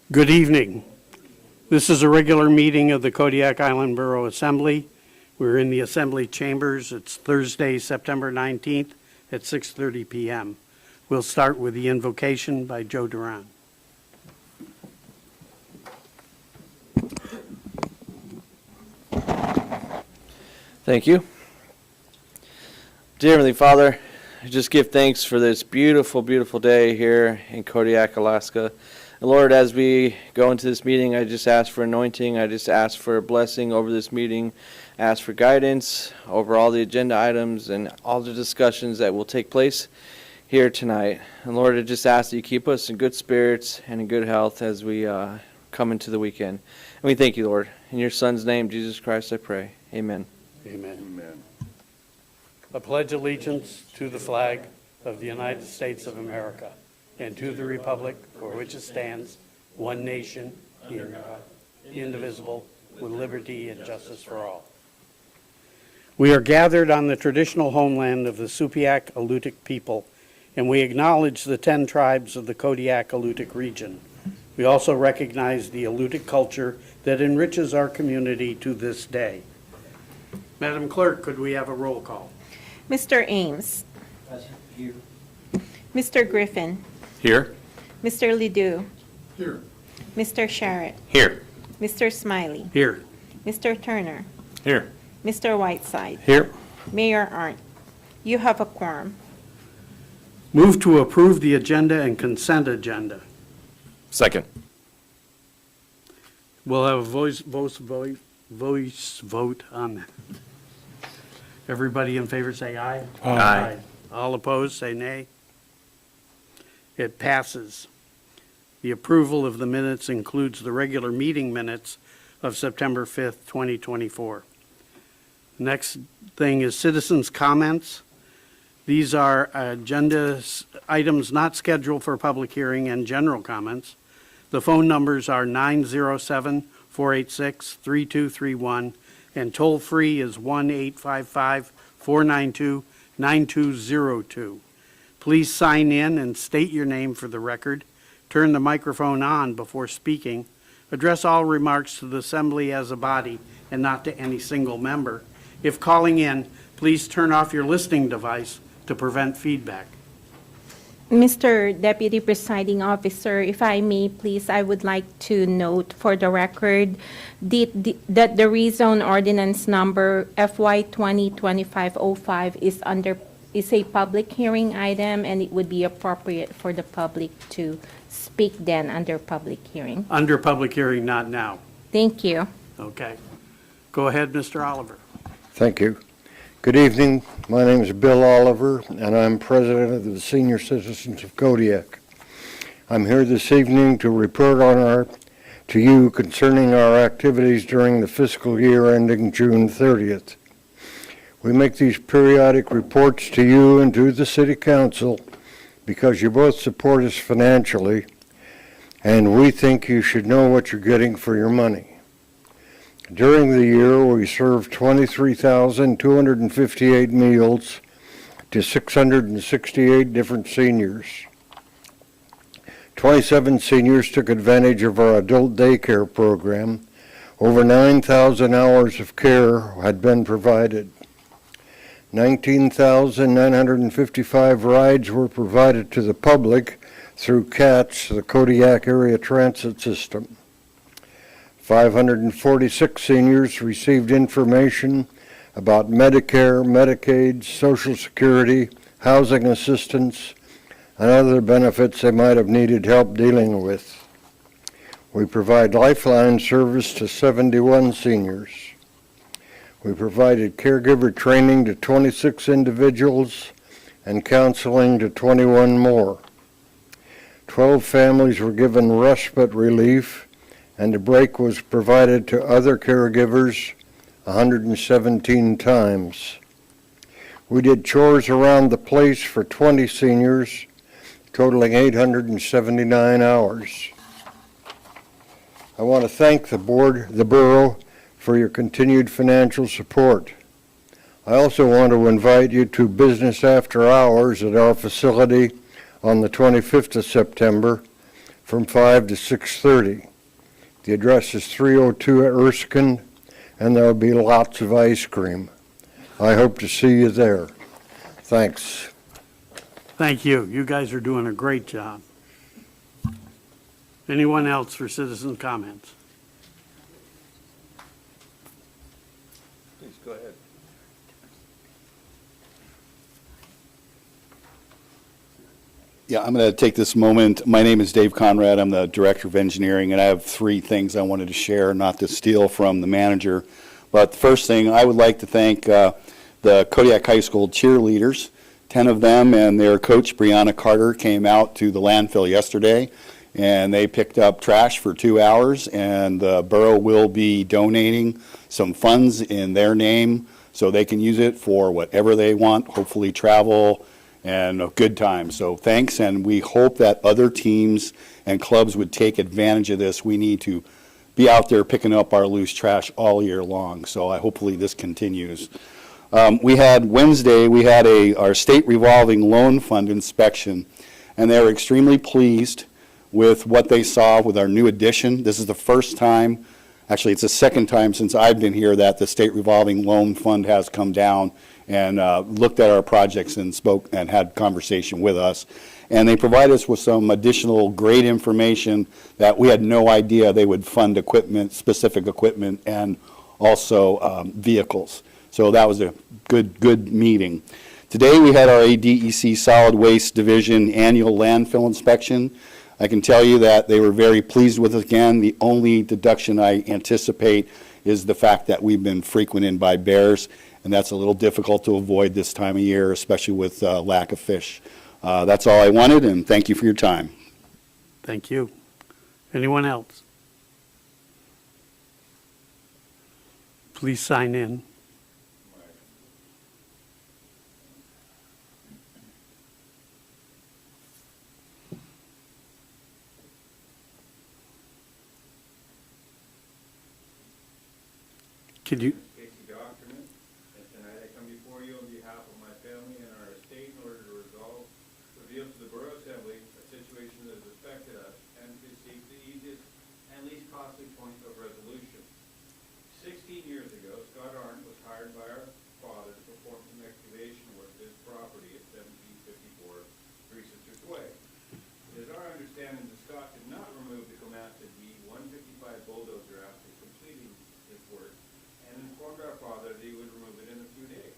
Good evening. This is a regular meeting of the Kodiak Island Borough Assembly. We're in the Assembly Chambers. It's Thursday, September 19th at 6:30 p.m. We'll start with the invocation by Joe Duran. Thank you. Dear Heavenly Father, I just give thanks for this beautiful, beautiful day here in Kodiak, Alaska. And Lord, as we go into this meeting, I just ask for anointing. I just ask for a blessing over this meeting. Ask for guidance over all the agenda items and all the discussions that will take place here tonight. And Lord, I just ask that you keep us in good spirits and in good health as we come into the weekend. And we thank you, Lord. In your Son's name, Jesus Christ, I pray. Amen. Amen. Amen. I pledge allegiance to the flag of the United States of America and to the republic for which it stands, one nation, indivisible, with liberty and justice for all. We are gathered on the traditional homeland of the Supiaq Alutiiq people, and we acknowledge the 10 tribes of the Kodiak Alutiiq region. We also recognize the Alutiiq culture that enriches our community to this day. Madam Clerk, could we have a roll call? Mr. Ames. Here. Mr. Griffin. Here. Mr. Ledoux. Here. Mr. Sharrett. Here. Mr. Smiley. Here. Mr. Turner. Here. Mr. Whiteside. Here. Mayor Arndt. You have a quorum. Move to approve the agenda and consent agenda. Second. We'll have a voice vote on that. Everybody in favor say aye. Aye. All opposed say nay. It passes. The approval of the minutes includes the regular meeting minutes of September 5th, 2024. Next thing is citizens' comments. These are agenda items not scheduled for public hearing and general comments. The phone numbers are 907-486-3231 and toll-free is 1-855-492-9202. Please sign in and state your name for the record. Turn the microphone on before speaking. Address all remarks to the assembly as a body and not to any single member. If calling in, please turn off your listening device to prevent feedback. Mr. Deputy Presiding Officer, if I may, please, I would like to note for the record that the rezone ordinance number FY 2025-05 is a public hearing item, and it would be appropriate for the public to speak then under public hearing. Under public hearing, not now. Thank you. Okay. Go ahead, Mr. Oliver. Thank you. Good evening. My name is Bill Oliver, and I'm president of the Senior Citizens of Kodiak. I'm here this evening to report to you concerning our activities during the fiscal year ending June 30th. We make these periodic reports to you and to the City Council because you both support us financially, and we think you should know what you're getting for your money. During the year, we served 23,258 meals to 668 different seniors. 27 seniors took advantage of our adult daycare program. Over 9,000 hours of care had been provided. 19,955 rides were provided to the public through CATS, the Kodiak Area Transit System. 546 seniors received information about Medicare, Medicaid, Social Security, housing assistance, and other benefits they might have needed help dealing with. We provide Lifeline service to 71 seniors. We provided caregiver training to 26 individuals and counseling to 21 more. 12 families were given respite relief, and a break was provided to other caregivers 117 times. We did chores around the place for 20 seniors, totaling 879 hours. I want to thank the Borough, for your continued financial support. I also want to invite you to business after hours at our facility on the 25th of September from 5 to 6:30. The address is 302 Erskine, and there'll be lots of ice cream. I hope to see you there. Thanks. Thank you. You guys are doing a great job. Anyone else for citizen comments? Please go ahead. Yeah, I'm going to take this moment. My name is Dave Conrad. I'm the Director of Engineering, and I have 3 things I wanted to share, not to steal from the manager. But the first thing, I would like to thank the Kodiak High School cheerleaders. 10 of them and their coach, Brianna Carter, came out to the landfill yesterday, and they picked up trash for 2 hours, and the borough will be donating some funds in their name so they can use it for whatever they want, hopefully travel, and a good time. So thanks, and we hope that other teams and clubs would take advantage of this. We need to be out there picking up our loose trash all year long, so hopefully this continues. Wednesday, we had our state revolving loan fund inspection, and they were extremely pleased with what they saw with our new addition. This is the first time, actually it's the second time since I've been here that the state revolving loan fund has come down and looked at our projects and spoke and had conversation with us. And they provided us with some additional great information that we had no idea they would fund equipment, specific equipment, and also vehicles. So that was a good meeting. Today we had our ADEC Solid Waste Division annual landfill inspection. I can tell you that they were very pleased with us again. The only deduction I anticipate is the fact that we've been frequented by bears, and that's a little difficult to avoid this time of year, especially with lack of fish. That's all I wanted, and thank you for your time. Thank you. Anyone else? Please sign in. Could you, Casey Doctorman, and tonight I come before you on behalf of my family and our estate in order to reveal to the Borough Assembly a situation that has affected us and to seek the easiest and least costly point of resolution. 16 years ago, Scott Arndt was hired by our father to perform some excavation work at his property at 1754 Three Sisters Way. It is our understanding that Scott did not remove the Comanche D-155 bulldozer after completing his work, and informed our father that he would remove it in a few days.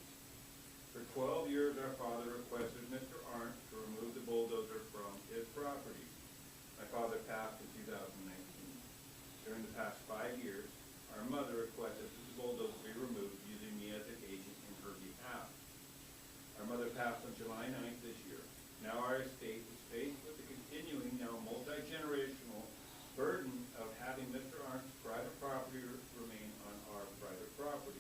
For 12 years, our father requested Mr. Arndt to remove the bulldozer from his property. My father passed in 2019. During the past 5 years, our mother requested that the bulldozer be removed using me as an agent in her behalf. Our mother passed on July 9th this year. Now our estate is faced with the continuing, now multi-generational burden of having Mr. Arndt's private property remain on our private property.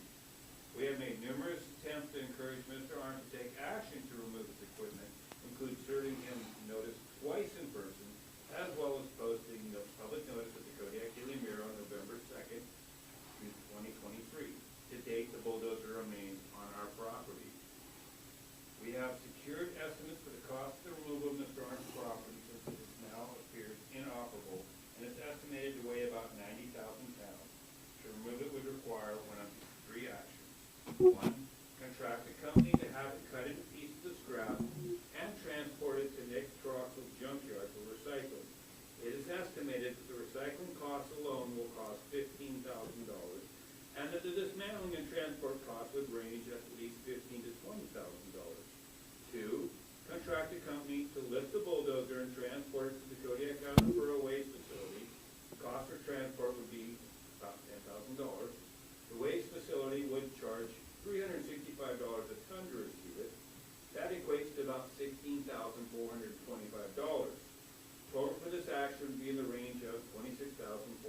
We have made numerous attempts to encourage Mr. Arndt to take action to remove his equipment, include serving him notice twice in person, as well as posting the public notice at the Kodiak Daily Mirror on November 2nd, 2023. To date, the bulldozer remains on our property. We have secured estimates for the cost of the removal of Mr. Arndt's property since it now appears inoperable, and it's estimated to weigh about 90,000 pounds. To remove it would require one of 3 actions. 1, contract a company to have it cut into pieces of scrap and transport it to Nick Troxel's junkyard for recycling. It is estimated that the recycling costs alone will cost $15,000, and that the dismantling and transport costs would range at least $15,000 to $20,000. 2, contract a company to lift the bulldozer and transport it to the Kodiak County Borough Waste Facility. The cost for transport would be about $10,000. The waste facility would charge $365 a ton to receive it. That equates to about $16,425. Total for this action would be in the range of $26,425.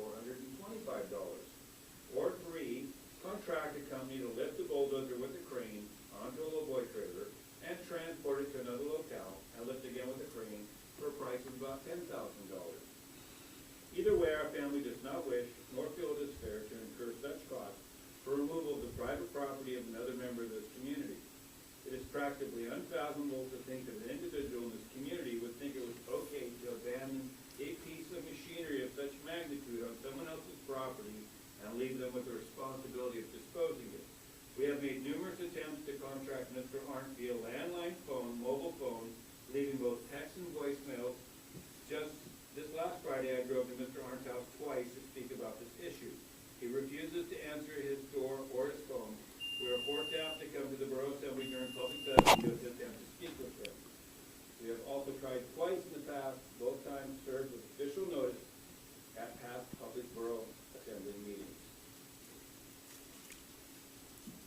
Or 3, contract a company to lift the bulldozer with a crane onto a lowboy trailer and transport it to another locale and lift again with a crane for a price of about $10,000. Either way, our family does not wish nor feel it is fair to incur such costs for removal of the private property of another member of this community. It is practically unfathomable to think that an individual in this community would think it was okay to abandon a piece of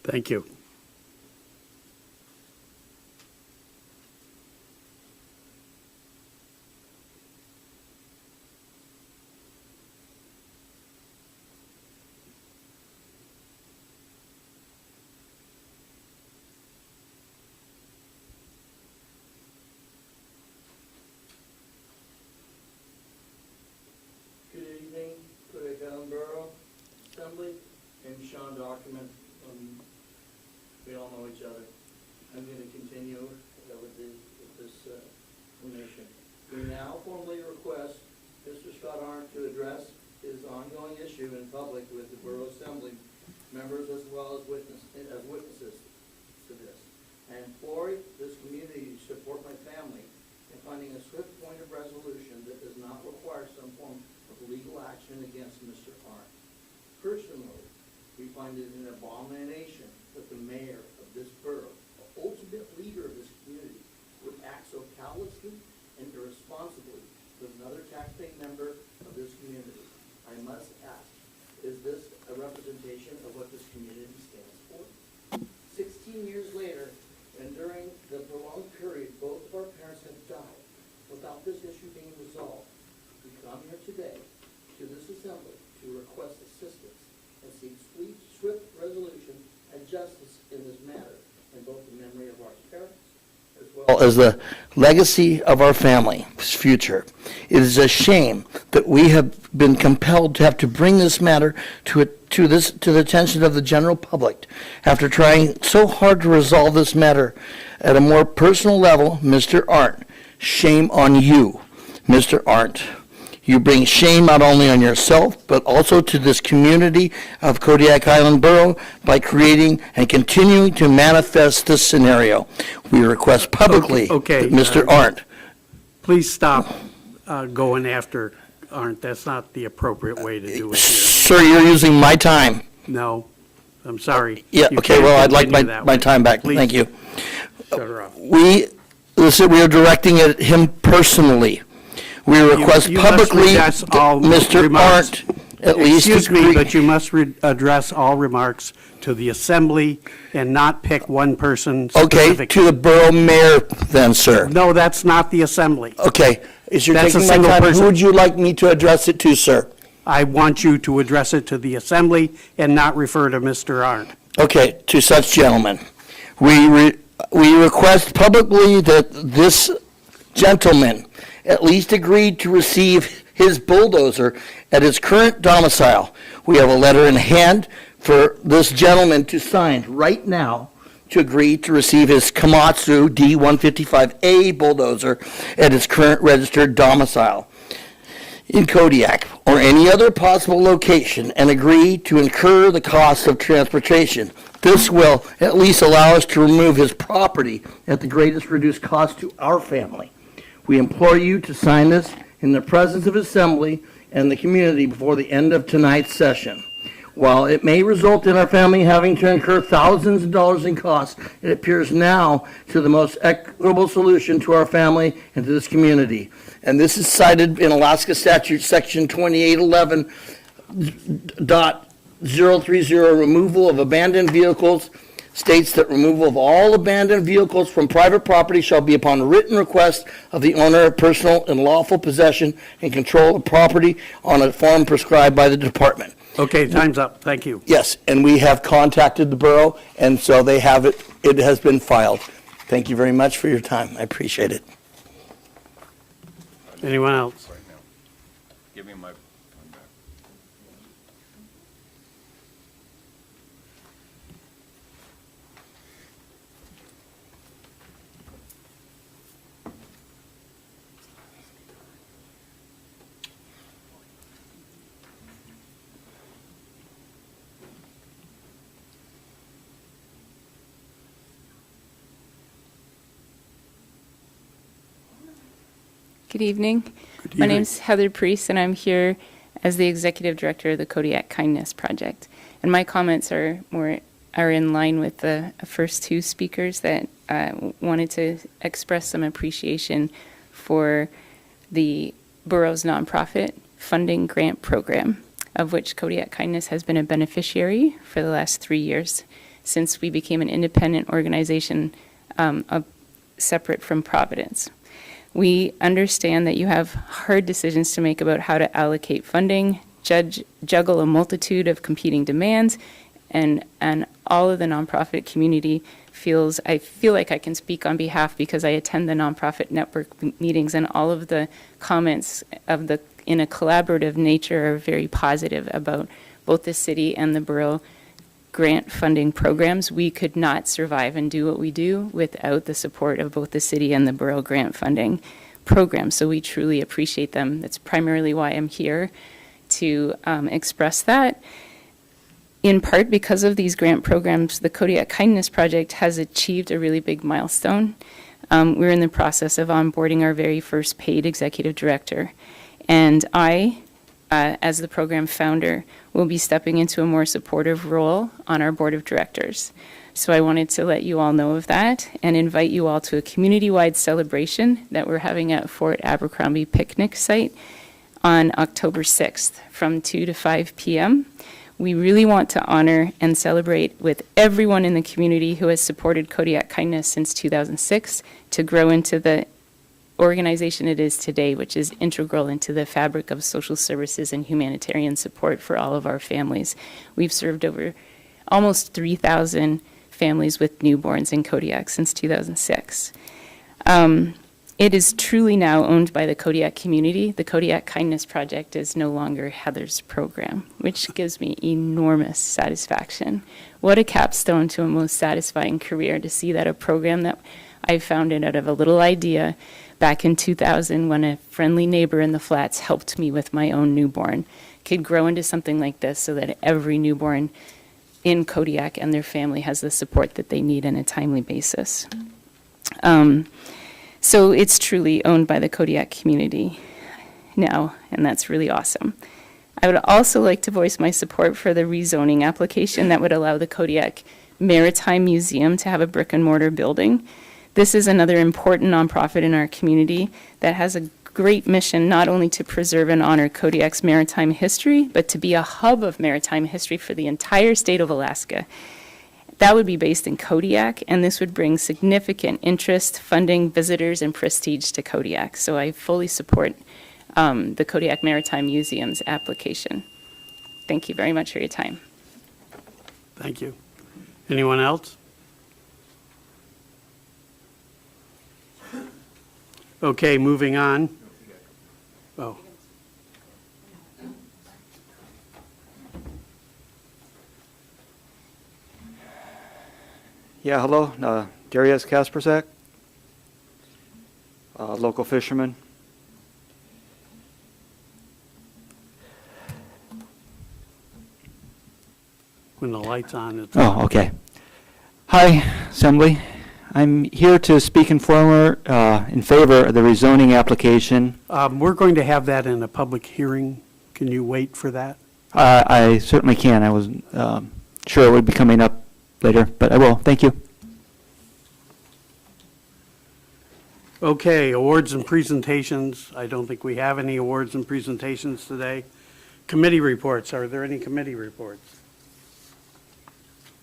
Thank you. Good evening, Kodiak Borough Assembly, and Sean Document. We all know each other. I'm going to continue with this information. We now formally request Mr. Scott Arndt to address his ongoing issue in public with the Borough Assembly members as well as witnesses to this. I implore this community to support my family in finding a swift point of resolution that does not require some form of legal action against Mr. Arndt. Personally, we find it an abomination that the mayor of this borough, the ultimate leader of this community, would act so callously and irresponsibly with another taxpaying member of this community. I must ask, is this a representation of what this community stands for? 16 years later, and during the prolonged period both of our parents have died without this issue being resolved, we come here today to this assembly to request assistance and seek swift resolution and justice in this matter in both the memory of our parents as well as the legacy of our family's future. It is a shame that we have been compelled to have to bring this matter to the attention of the general public. After trying so hard to resolve this matter at a more personal level, Mr. Arndt, shame on you, Mr. Arndt. You bring shame not only on yourself, but also to this community of Kodiak Island Borough by creating and continuing to manifest this scenario. We request publicly Okay, that Mr. Arndt. Please stop going after Arndt. That's not the appropriate way to do it here. Sir, you're using my time. No, I'm sorry. Yeah, You okay, can't well, I'd like continue that my way. time back. Please Thank you. Shut her off. We are directing it at him personally. We request You must publicly address that all Mr. remarks. Arndt at least Excuse me, agree. but you must address all remarks to the assembly and not pick one person Okay, specifically. to the borough mayor then, sir. No, that's not the assembly. Okay, as you're That's a taking my single time, person. who would you like me to address it to, sir? I want you to address it to the assembly and not refer to Mr. Arndt. Okay, to such gentlemen. We request publicly that this gentleman at least agreed to receive his bulldozer at his current domicile. We have a letter in hand for this gentleman to sign right now to agree to receive his Komatsu D155A bulldozer at his current registered domicile in Kodiak or any other possible location and agree to incur the cost of transportation. This will at least allow us to remove his property at the greatest reduced cost to our family. We implore you to sign this in the presence of assembly and the community before the end of tonight's session. While it may result in our family having to incur thousands of dollars in costs, it appears now to the most equitable solution to our family and to this community. And this is cited in Alaska Statute Section 2811.030, removal of abandoned vehicles, states that removal of all abandoned vehicles from private property shall be upon written request of the owner of personal and lawful possession and control of property on a form prescribed by the department. Okay, time's up. Thank you. Yes, and we have contacted the borough, and so they have it, it has been filed. Thank you very much for your time. I appreciate it. Anyone else? Right now. Give me my phone back. Good evening. Good My evening. name's Heather Priest, and I'm here as the Executive Director of the Kodiak Kindness Project. And my comments are in line with the first two speakers that wanted to express some appreciation for the borough's nonprofit funding grant program, of which Kodiak Kindness has been a beneficiary for the last 3 years. since we became an independent organization separate from Providence. We understand that you have hard decisions to make about how to allocate funding, juggle a multitude of competing demands, and all of the nonprofit community I feel like I can speak on behalf because I attend the nonprofit network meetings, and all of the comments in a collaborative nature are very positive about both the city and the borough grant funding programs. We could not survive and do what we do without the support of both the city and the borough grant funding programs. So we truly appreciate them. That's primarily why I'm here, to express that. In part because of these grant programs, the Kodiak Kindness Project has achieved a really big milestone. We're in the process of onboarding our very first paid executive director. And I, as the program founder, will be stepping into a more supportive role on our board of directors. So I wanted to let you all know of that and invite you all to a community-wide celebration that we're having at Fort Abercrombie Picnic Site on October 6th from 2 to 5 p.m. We really want to honor and celebrate with everyone in the community who has supported Kodiak Kindness since 2006 to grow into the organization it is today, which is integral into the fabric of social services and humanitarian support for all of our families. We've served over almost 3,000 families with newborns in Kodiak since 2006. It is truly now owned by the Kodiak community. The Kodiak Kindness Project is no longer Heather's program, which gives me enormous satisfaction. What a capstone to a most satisfying career to see that a program that I founded out of a little idea back in 2000 when a friendly neighbor in the flats helped me with my own newborn could grow into something like this, so that every newborn in Kodiak and their family has the support that they need on a timely basis. So it's truly owned by the Kodiak community now, and that's really awesome. I would also like to voice my support for the rezoning application that would allow the Kodiak Maritime Museum to have a brick and mortar building. This is another important nonprofit in our community that has a great mission not only to preserve and honor Kodiak's maritime history, but to be a hub of maritime history for the entire state of Alaska. That would be based in Kodiak, and this would bring significant interest, funding, visitors, and prestige to Kodiak. So I fully support the Kodiak Maritime Museum's application. Thank you very much for your time. Thank you. Anyone else? Okay, moving on. Oh. Yeah, hello, Darius Kasperzak, local fisherman. When the light's on, it's Oh, okay. Hi, Assembly. I'm here to speak in favor of the rezoning application. We're going to have that in a public hearing. Can you wait for that? I certainly can. I was sure it would be coming up later, but I will. Thank you. Okay, awards and presentations. I don't think we have any awards and presentations today. Committee reports. Are there any committee reports?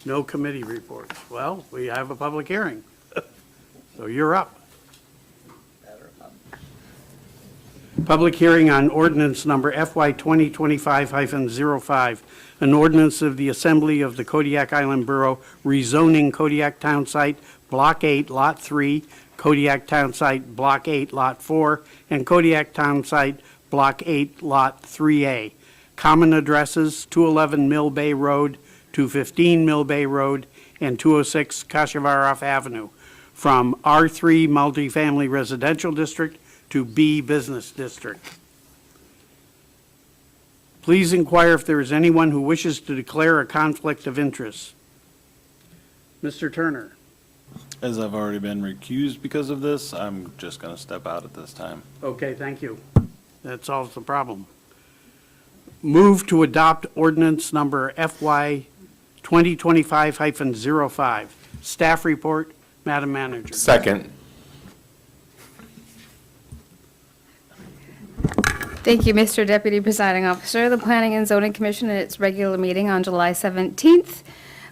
No committee reports. Well, we have a public hearing. So you're up. Public hearing on ordinance number FY 2025-05, an ordinance of the Assembly of the Kodiak Island Borough rezoning Kodiak Town Site Block 8, Lot 3, Kodiak Town Site Block 8, Lot 4, and Kodiak Town Site Block 8, Lot 3A. Common addresses 211 Mill Bay Road, 215 Mill Bay Road, and 206 Kashivarov Avenue, from R3 Multifamily Residential District to B Business District. Please inquire if there is anyone who wishes to declare a conflict of interest. Mr. Turner. As I've already been recused because of this, I'm just going to step out at this time. Okay, thank you. That solves the problem. Move to adopt ordinance number FY 2025-05. Staff report, Madam Manager. Second. Thank you, Mr. Deputy Presiding Officer. The Planning and Zoning Commission at its regular meeting on July 17th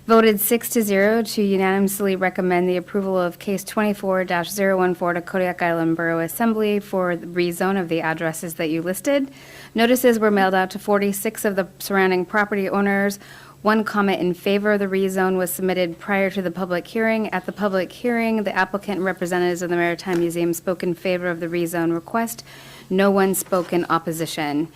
voted 6-0 to unanimously recommend the approval of case 24-014 to Kodiak Island Borough Assembly for the rezone of the addresses that you listed. Notices were mailed out to 46 of the surrounding property owners. One comment in favor of the rezone was submitted prior to the public hearing. At the public hearing, the applicant and representatives of the Maritime Museum spoke in favor of the rezone request. No one spoke in opposition.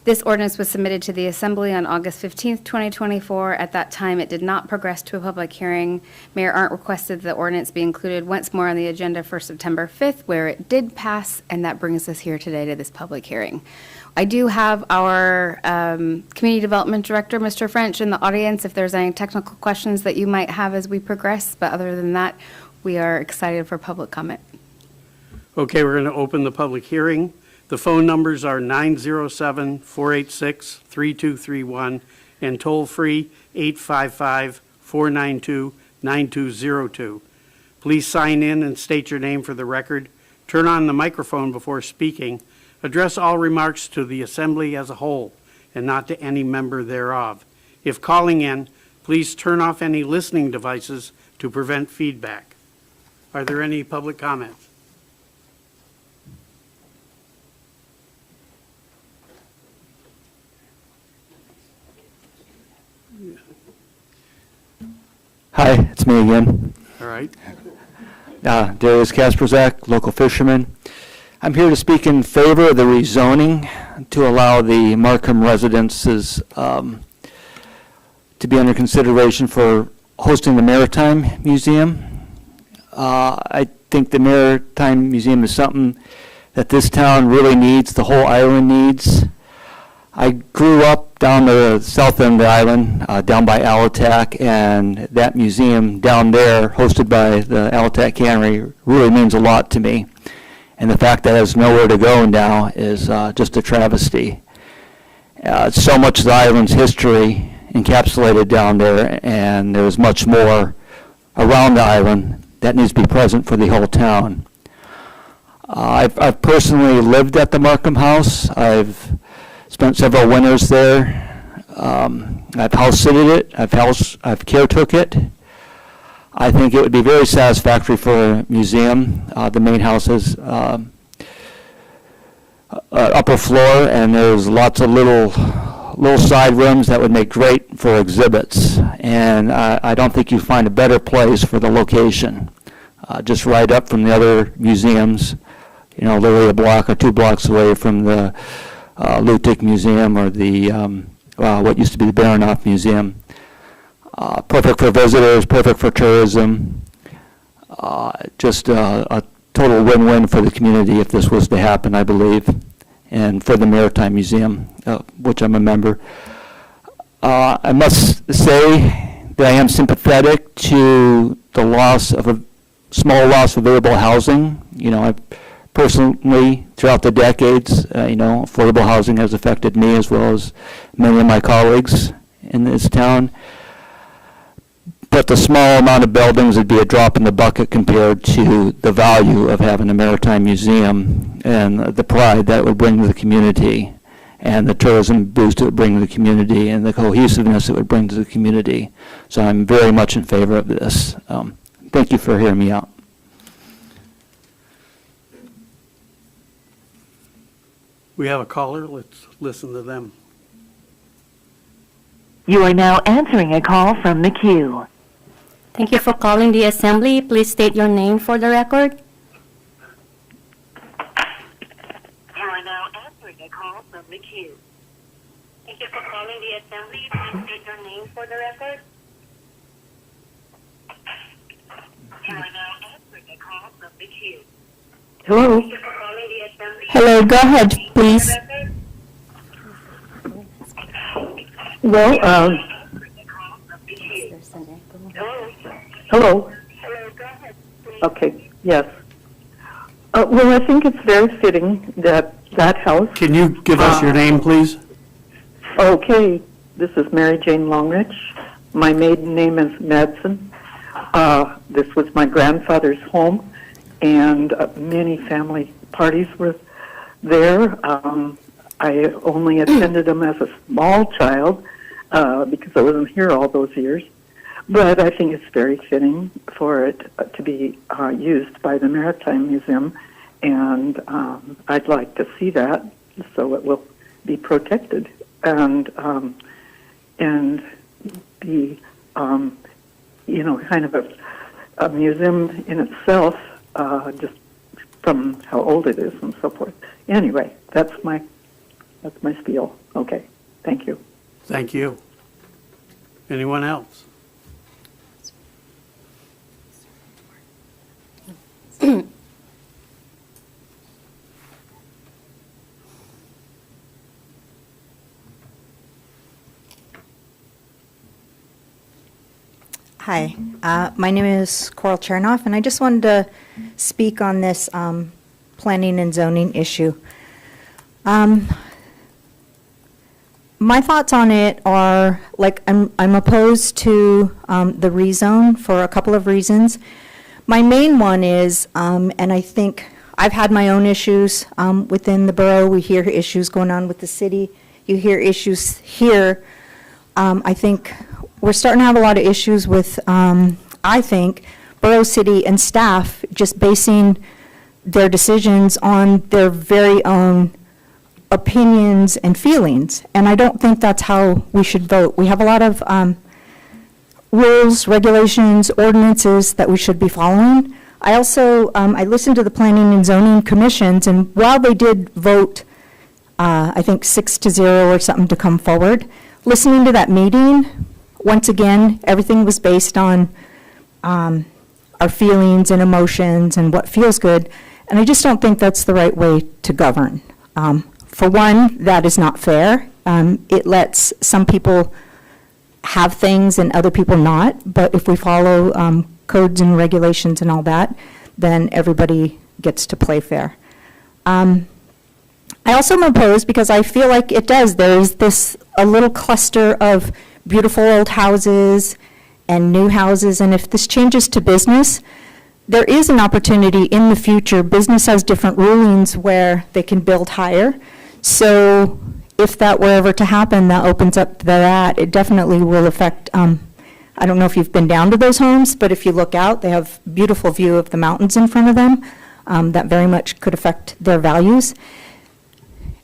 This ordinance was submitted to the Assembly on August 15th, 2024. At that time, it did not progress to a public hearing. Mayor Arndt requested the ordinance be included once more on the agenda for September 5th, where it did pass, and that brings us here today to this public hearing. I do have our Community Development Director, Mr. French, in the audience if there's any technical questions that you might have as we progress. But other than that, we are excited for public comment. Okay, we're going to open the public hearing. The phone numbers are 907-486-3231 and toll-free 855-492-9202. Please sign in and state your name for the record. Turn on the microphone before speaking. Address all remarks to the Assembly as a whole and not to any member thereof. If calling in, please turn off any listening devices to prevent feedback. Are there any public comments? Hi, it's me again. All right. Darius Kasperzak, local fisherman. I'm here to speak in favor of the rezoning to allow the Markham residences to be under consideration for hosting the Maritime Museum. I think the Maritime Museum is something that this town really needs, the whole island needs. I grew up down the south end of the island, down by Alatac, and that museum down there, hosted by the Alatac Cannery, really means a lot to me. And the fact that it has nowhere to go now is just a travesty. So much of the island's history encapsulated down there, and there's much more around the island that needs to be present for the whole town. I've personally lived at the Markham House. I've spent several winters there. I've house-sitted it. I've caretook it. I think it would be very satisfactory for a museum. The main house has upper floor, and there's lots of little side rooms that would make great for exhibits. And I don't think you'd find a better place for the location. Just right up from the other museums, literally a block or 2 blocks away from the Lutic Museum or the what used to be the Baronoff Museum. Perfect for visitors, perfect for tourism. Just a total win-win for the community if this was to happen, I believe, and for the Maritime Museum, which I'm a member. I must say that I am sympathetic to the small loss of available housing. I've personally, throughout the decades, affordable housing has affected me as well as many of my colleagues in this town. But the small amount of buildings would be a drop in the bucket compared to the value of having a Maritime Museum and the pride that it would bring to the community and the tourism boost it would bring to the community and the cohesiveness it would bring to the community. So I'm very much in favor of this. Thank you for hearing me out. We have a caller. Let's listen to them. You are now answering a call from the queue. Thank you for calling the Assembly. Please state your name for the record. You are now answering a call from the queue. Thank you for calling the Assembly. Please state your name for the record. You are now answering a call from the queue. Hello. Thank you for calling the Assembly. Hello, go ahead, please. Well, hello. Hello, go ahead, please. Okay, yes. Well, I think it's very fitting that house. Can you give us your name, please? Okay, this is Mary Jane Longrich. My maiden name is Madsen. This was my grandfather's home, and many family parties were there. I only attended them as a small child because I wasn't here all those years. But I think it's very fitting for it to be used by the Maritime Museum, and I'd like to see that so it will be protected and be, kind of a museum in itself, just from how old it is and so forth. Anyway, that's my spiel. Okay, thank you. Thank you. Anyone else? Hi, my name is Coral Chernoff, and I just wanted to speak on this planning and zoning issue. My thoughts on it are, like, I'm opposed to the rezone for a couple of reasons. My main one is, and I think I've had my own issues within the borough. We hear issues going on with the city. You hear issues here. I think we're starting to have a lot of issues with, I think, borough, city, and staff just basing their decisions on their very own opinions and feelings. And I don't think that's how we should vote. We have a lot of rules, regulations, ordinances that we should be following. I also, I listened to the Planning and Zoning Commissions, and while they did vote, I think 6-0 or something to come forward, listening to that meeting, once again, everything was based on our feelings and emotions and what feels good, and I just don't think that's the right way to govern. For one, that is not fair. It lets some people have things and other people not, but if we follow codes and regulations and all that, then everybody gets to play fair. I also am opposed because I feel like it does. There's a little cluster of beautiful old houses and new houses, and if this changes to business, there is an opportunity in the future. Business has different rulings where they can build higher. So if that were ever to happen, that opens up to that. It definitely will affect, I don't know if you've been down to those homes, but if you look out, they have beautiful view of the mountains in front of them. That very much could affect their values.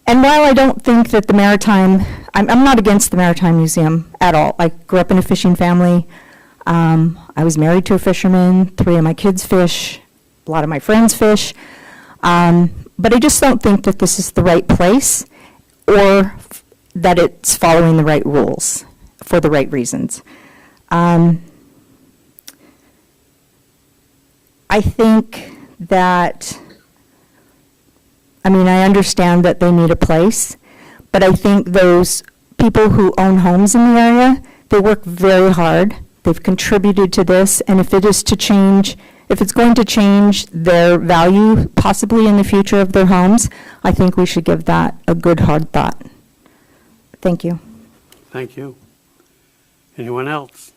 And while I don't think that the Maritime, I'm not against the Maritime Museum at all. I grew up in a fishing family. I was married to a fisherman. 3 of my kids fish. A lot of my friends fish. But I just don't think that this is the right place or that it's following the right rules for the right reasons. I think that, I understand that they need a place, but I think those people who own homes in the area, they work very hard. They've contributed to this, and if it's going to change their value possibly in the future of their homes, I think we should give that a good hard thought. Thank you. Thank you. Anyone else?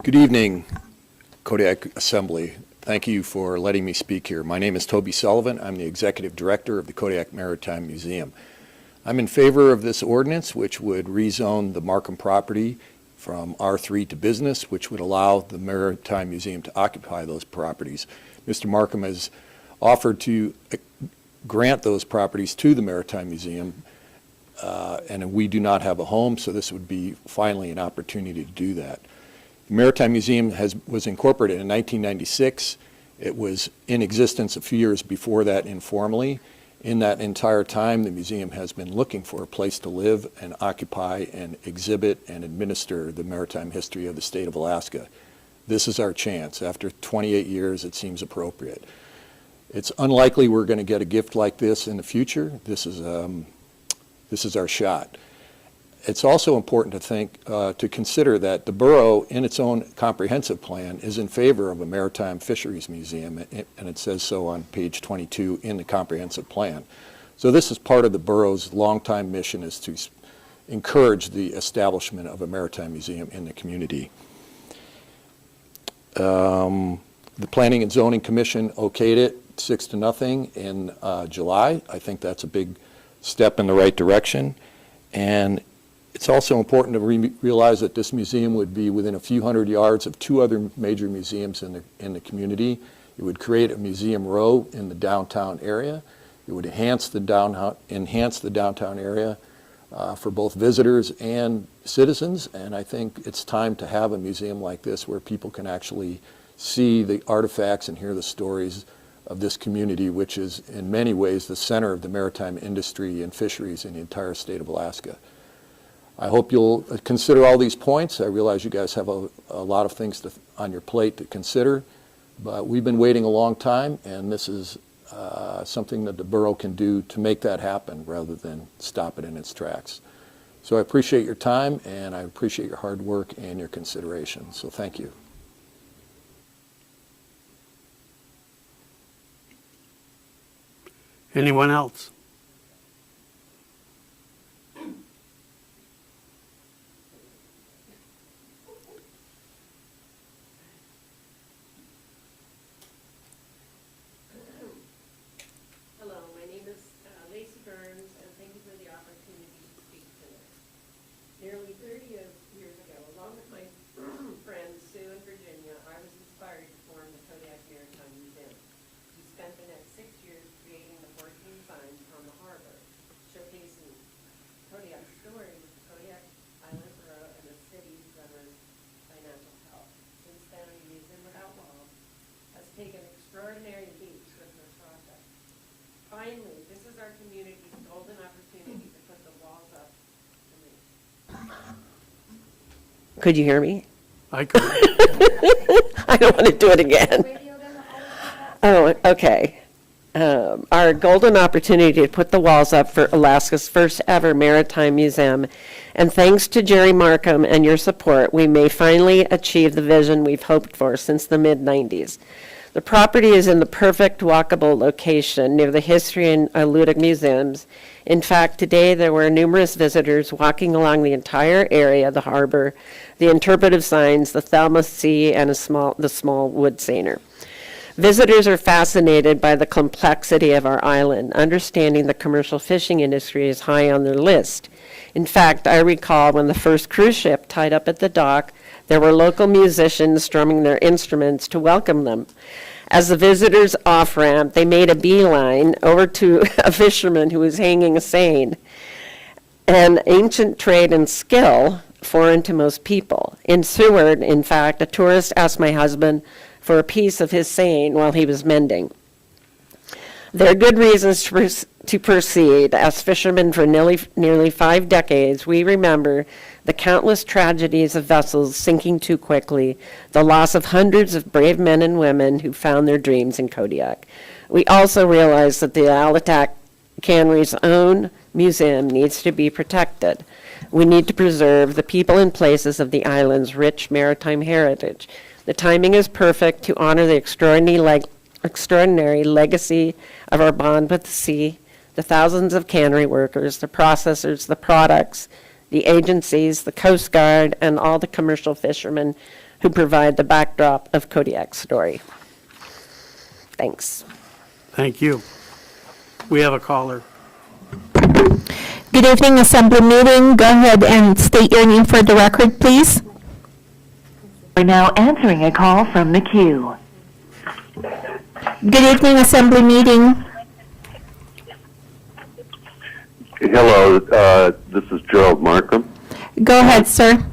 Good evening, Kodiak Assembly. Thank you for letting me speak here. My name is Toby Sullivan. I'm the Executive Director of the Kodiak Maritime Museum. I'm in favor of this ordinance, which would rezone the Markham property from R3 to business, which would allow the Maritime Museum to occupy those properties. Mr. Markham has offered to grant those properties to the Maritime Museum, and we do not have a home, so this would be finally an opportunity to do that. The Maritime Museum was incorporated in 1996. It was in existence a few years before that informally. In that entire time, the museum has been looking for a place to live and occupy and exhibit and administer the maritime history of the state of Alaska. This is our chance. After 28 years, it seems appropriate. It's unlikely we're going to get a gift like this in the future. This is our shot. it's also important to consider that the borough, in its own comprehensive plan, is in favor of a maritime fisheries museum, and it says so on page 22 in the comprehensive plan. So this is part of the borough's longtime mission, is to encourage the establishment of a maritime museum in the community. The Planning and Zoning Commission okayed it 6-0 in July. I think that's a big step in the right direction. And it's also important to realize that this museum would be within a few hundred yards of 2 other major museums in the community. It would create a museum row in the downtown area. It would enhance the downtown area for both visitors and citizens. And I think it's time to have a museum like this where people can actually see the artifacts and hear the stories of this community, which is in many ways the center of the maritime industry and fisheries in the entire state of Alaska. I hope you'll consider all these points. I realize you guys have a lot of things on your plate to consider, but we've been waiting a long time, and this is something that the borough can do to make that happen rather than stop it in its tracks. So I appreciate your time, and I appreciate your hard work and your consideration. So thank you. Anyone else? Hello, my name is Lacey Burns, and thank you for the opportunity to speak tonight. Nearly 30 years ago, along with my friends Sue and Virginia, I was inspired to form the Kodiak Maritime Museum. We spent the next 6 years creating the 14 signs on the harbor, showcasing Kodiak's story with the Kodiak Island Borough and the city's runners' financial health. Since then, a museum without walls has taken extraordinary leaps with this project. Finally, this is our community's golden opportunity to put the walls up to me. Could you hear me? I could. I don't want to do it again. Oh, okay. Our golden opportunity to put the walls up for Alaska's first ever maritime museum. And thanks to Jerry Markham and your support, we may finally achieve the vision we've hoped for since the mid-90s. The property is in the perfect walkable location near the History and Alutiiq museums. In fact, today there were numerous visitors walking along the entire area, the harbor, the interpretive signs, the Thelma Sea, and the small wood seiner. Visitors are fascinated by the complexity of our island. Understanding the commercial fishing industry is high on their list. In fact, I recall when the first cruise ship tied up at the dock, there were local musicians strumming their instruments to welcome them. As the visitors off-ramp, they made a beeline over to a fisherman who was hanging a seine, an ancient trade and skill foreign to most people. In Seward, in fact, a tourist asked my husband for a piece of his seine while he was mending. There are good reasons to proceed. As fishermen for nearly 5 decades, we remember the countless tragedies of vessels sinking too quickly, the loss of hundreds of brave men and women who found their dreams in Kodiak. We also realize that the Alutiiq Cannery's own museum needs to be protected. We need to preserve the people and places of the island's rich maritime heritage. The timing is perfect to honor the extraordinary legacy of our bond with the sea, the thousands of cannery workers, the processors, the products, the agencies, the Coast Guard, and all the commercial fishermen who provide the backdrop of Kodiak's story. Thanks. Thank you. We have a caller. Good evening, Assembly meeting. Go ahead and state your name for the record, please. We're now answering a call from the queue. Good evening, Assembly meeting. Hello, this is Gerald Markham. Go ahead, sir.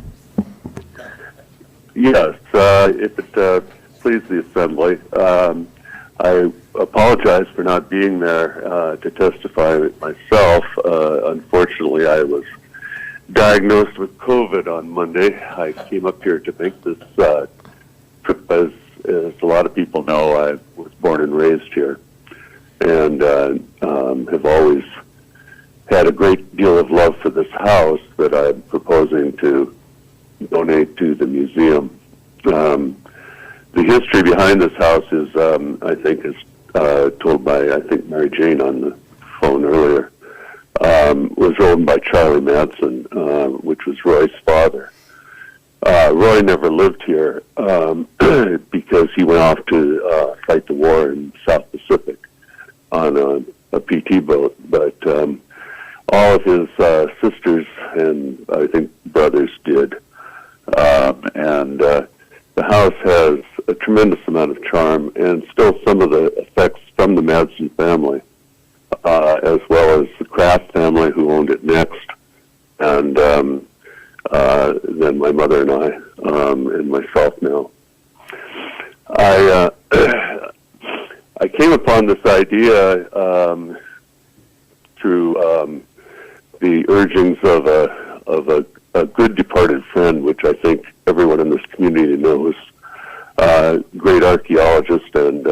Yes, if it please the Assembly, I apologize for not being there to testify myself. Unfortunately, I was diagnosed with COVID on Monday. I came up here to make this trip. As a lot of people know, I was born and raised here and have always had a great deal of love for this house that I'm proposing to donate to the museum. The history behind this house is, I think, is told by, I think, Mary Jane on the phone earlier, was owned by Charlie Madsen, which was Roy's father. Roy never lived here because he went off to fight the war in South Pacific on a PT boat. But all of his sisters and I think brothers did. And the house has a tremendous amount of charm and still some of the effects from the Madsen family, as well as the Kraft family who owned it next, and then my mother and I, and myself now. I came upon this idea through the urgings of a good departed friend, which I think everyone in this community knows, great archaeologist and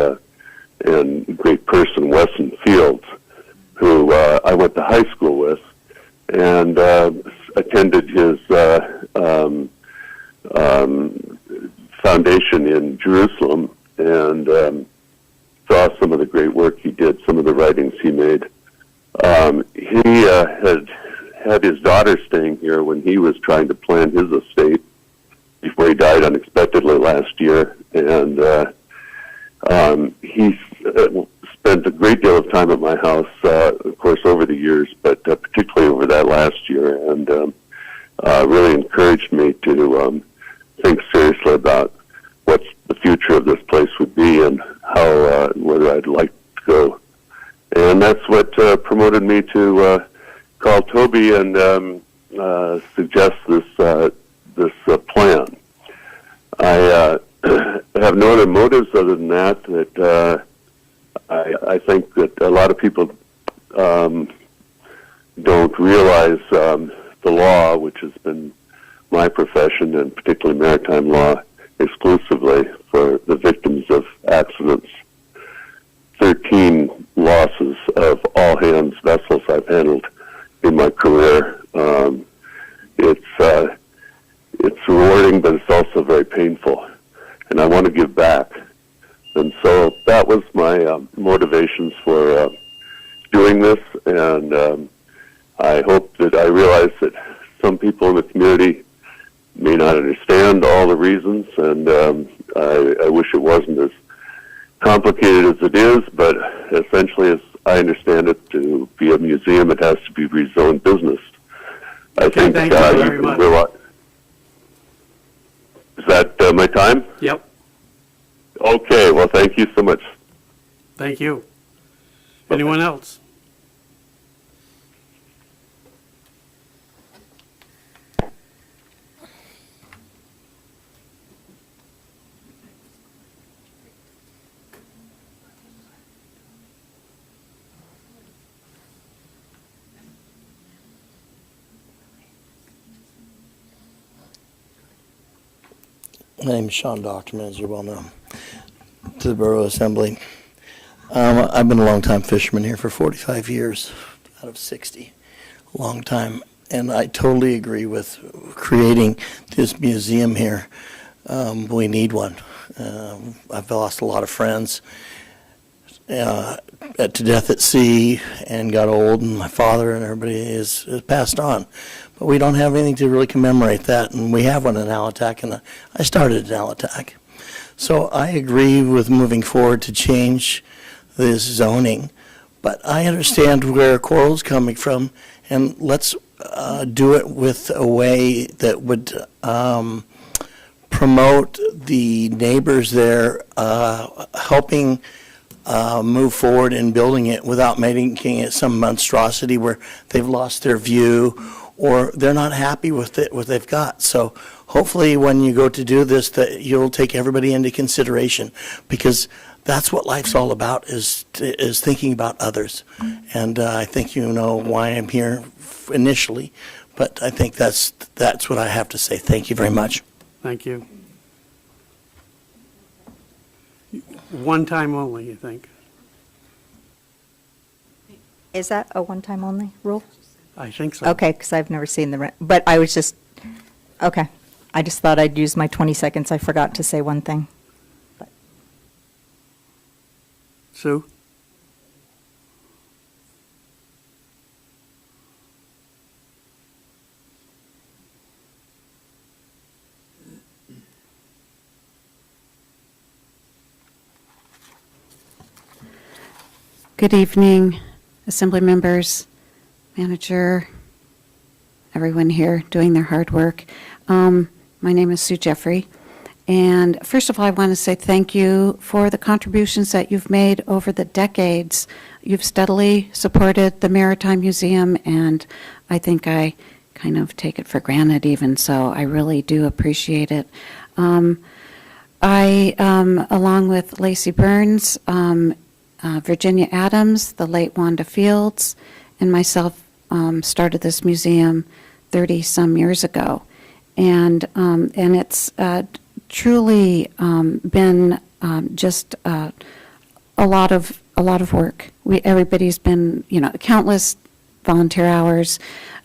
great person, Wesson Fields, who I went to high school with, and attended his foundation in Jerusalem, and saw some of the great work he did, some of the writings he made. He had his daughter staying here when he was trying to plan his estate before he died unexpectedly last year, and he spent a great deal of time at my house, of course, over the years, but particularly over that last year, and really encouraged me to think seriously about what the future of this place would be and how where I'd like to go. And that's what promoted me to call Toby and suggest this plan. I have no other motives other than that I think that a lot of people don't realize the law, which has been my profession, and particularly maritime law exclusively for the victims of accidents. 13 losses of all hands vessels I've handled in my career. It's rewarding, but it's also very painful, and I want to give back. And so that was my motivations for doing this, and I hope that I realize that some people in the community may not understand all the reasons, and I wish it wasn't as complicated as it is, but essentially, as I understand it, to be a museum, it has to be rezoned business. I think thank you very much. Is that my time? Yep, Okay, well, thank you so much. thank you. Anyone else? My name is Sean Doctorman, as you well know, to the Borough Assembly. I've been a long-time fisherman here for 45 years, out of 60, a long time. And I totally agree with creating this museum here. We need one. I've lost a lot of friends to death at sea and got old, and my father and everybody is passed on. But we don't have anything to really commemorate that, and we have one in Alitac, and I started in Alitac. So I agree with moving forward to change this zoning, but I understand where Coral's coming from, and let's do it with a way that would promote the neighbors there, helping move forward in building it without making it some monstrosity where they've lost their view or they're not happy with it, what they've got. So hopefully when you go to do this, that you'll take everybody into consideration, because that's what life's all about, is thinking about others. And I think you know why I'm here initially, but I think that's what I have to say. Thank you very much. Thank you. One time only, you think? Is that a one-time only rule? I think so. Okay, because I've never seen but I was just, okay. I just thought I'd use my 20 seconds. I forgot to say one thing. Sue? Good evening, Assembly members, manager, everyone here doing their hard work. My name is Sue Jeffrey, and first of all, I want to say thank you for the contributions that you've made over the decades. You've steadily supported the Maritime Museum, and I think I kind of take it for granted even, so I really do appreciate it. I, along with Lacey Burns, Virginia Adams, the late Wanda Fields, and myself started this museum 30-some years ago. And it's truly been just a lot of work. Everybody's been, countless volunteer hours,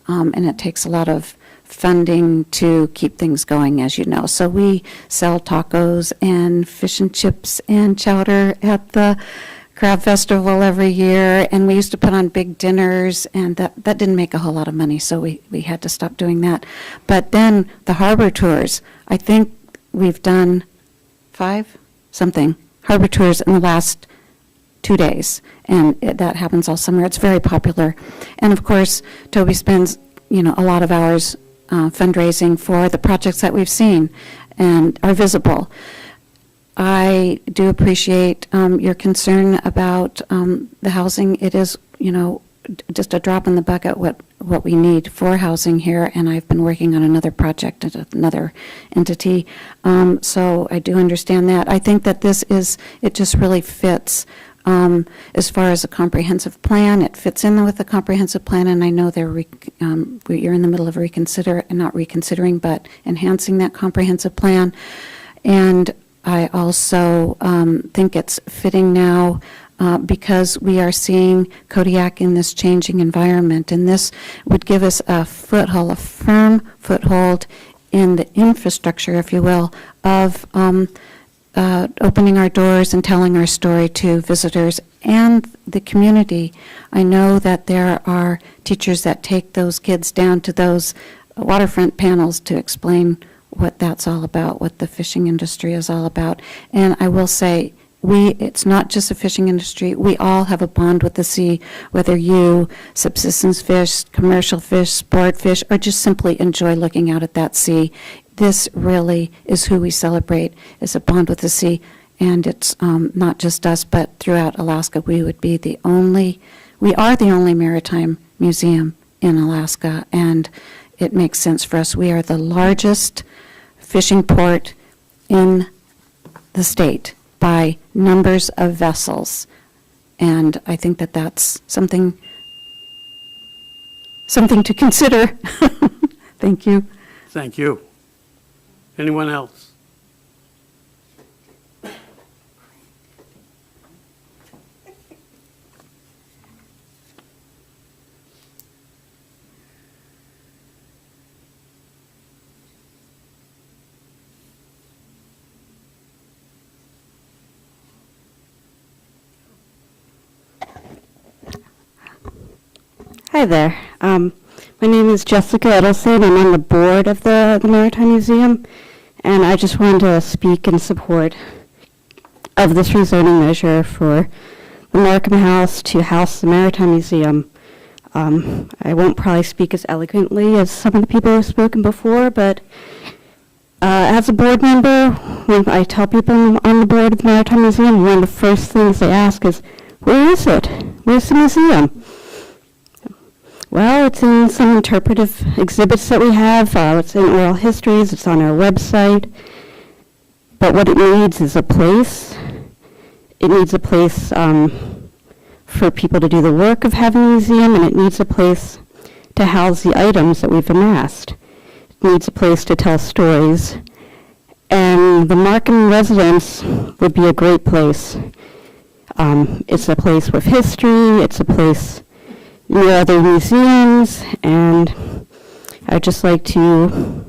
and it takes a lot of funding to keep things going, as you know. So we sell tacos and fish and chips and chowder at the Crab Festival every year, and we used to put on big dinners, and that didn't make a whole lot of money, so we had to stop doing that. But then the harbor tours, I think we've done 5 harbor tours in the last 2 days, and that happens all summer. It's very popular. And of course, Toby spends, a lot of hours fundraising for the projects that we've seen and are visible. I do appreciate your concern about the housing. It is, just a drop in the bucket what we need for housing here, and I've been working on another project at another entity. So I do understand that. I think that it just really fits as far as a comprehensive plan. It fits in with the comprehensive plan, and I know you're in the middle of not reconsidering, but enhancing that comprehensive plan. And I also think it's fitting now because we are seeing Kodiak in this changing environment, and this would give us a foothold, a firm foothold in the infrastructure, if you will, of opening our doors and telling our story to visitors and the community. I know that there are teachers that take those kids down to those waterfront panels to explain what that's all about, what the fishing industry is all about. And I will say, it's not just a fishing industry. We all have a bond with the sea, whether you subsistence fish, commercial fish, sport fish, or just simply enjoy looking out at that sea. This really is who we celebrate, is a bond with the sea. And it's not just us, but throughout Alaska, we are the only maritime museum in Alaska, and it makes sense for us. We are the largest fishing port in the state by numbers of vessels, and I think that that's something to consider. Thank you. Thank you. Anyone else? Hi there. My name is Jessica Edelson. I'm on the board of the Maritime Museum, and I just wanted to speak in support of this rezoning measure for the Markham House to house the Maritime Museum. I won't probably speak as eloquently as some of the people who have spoken before, but as a board member, when I tell people on the board of the Maritime Museum, one of the first things they ask is, where is it? Where's the museum? Well, it's in some interpretive exhibits that we have. It's in oral histories. It's on our website. But what it needs is a place. It needs a place for people to do the work of having a museum, and it needs a place to house the items that we've amassed. It needs a place to tell stories. And the Markham residence would be a great place. It's a place with history. It's a place near other museums, and I'd just like to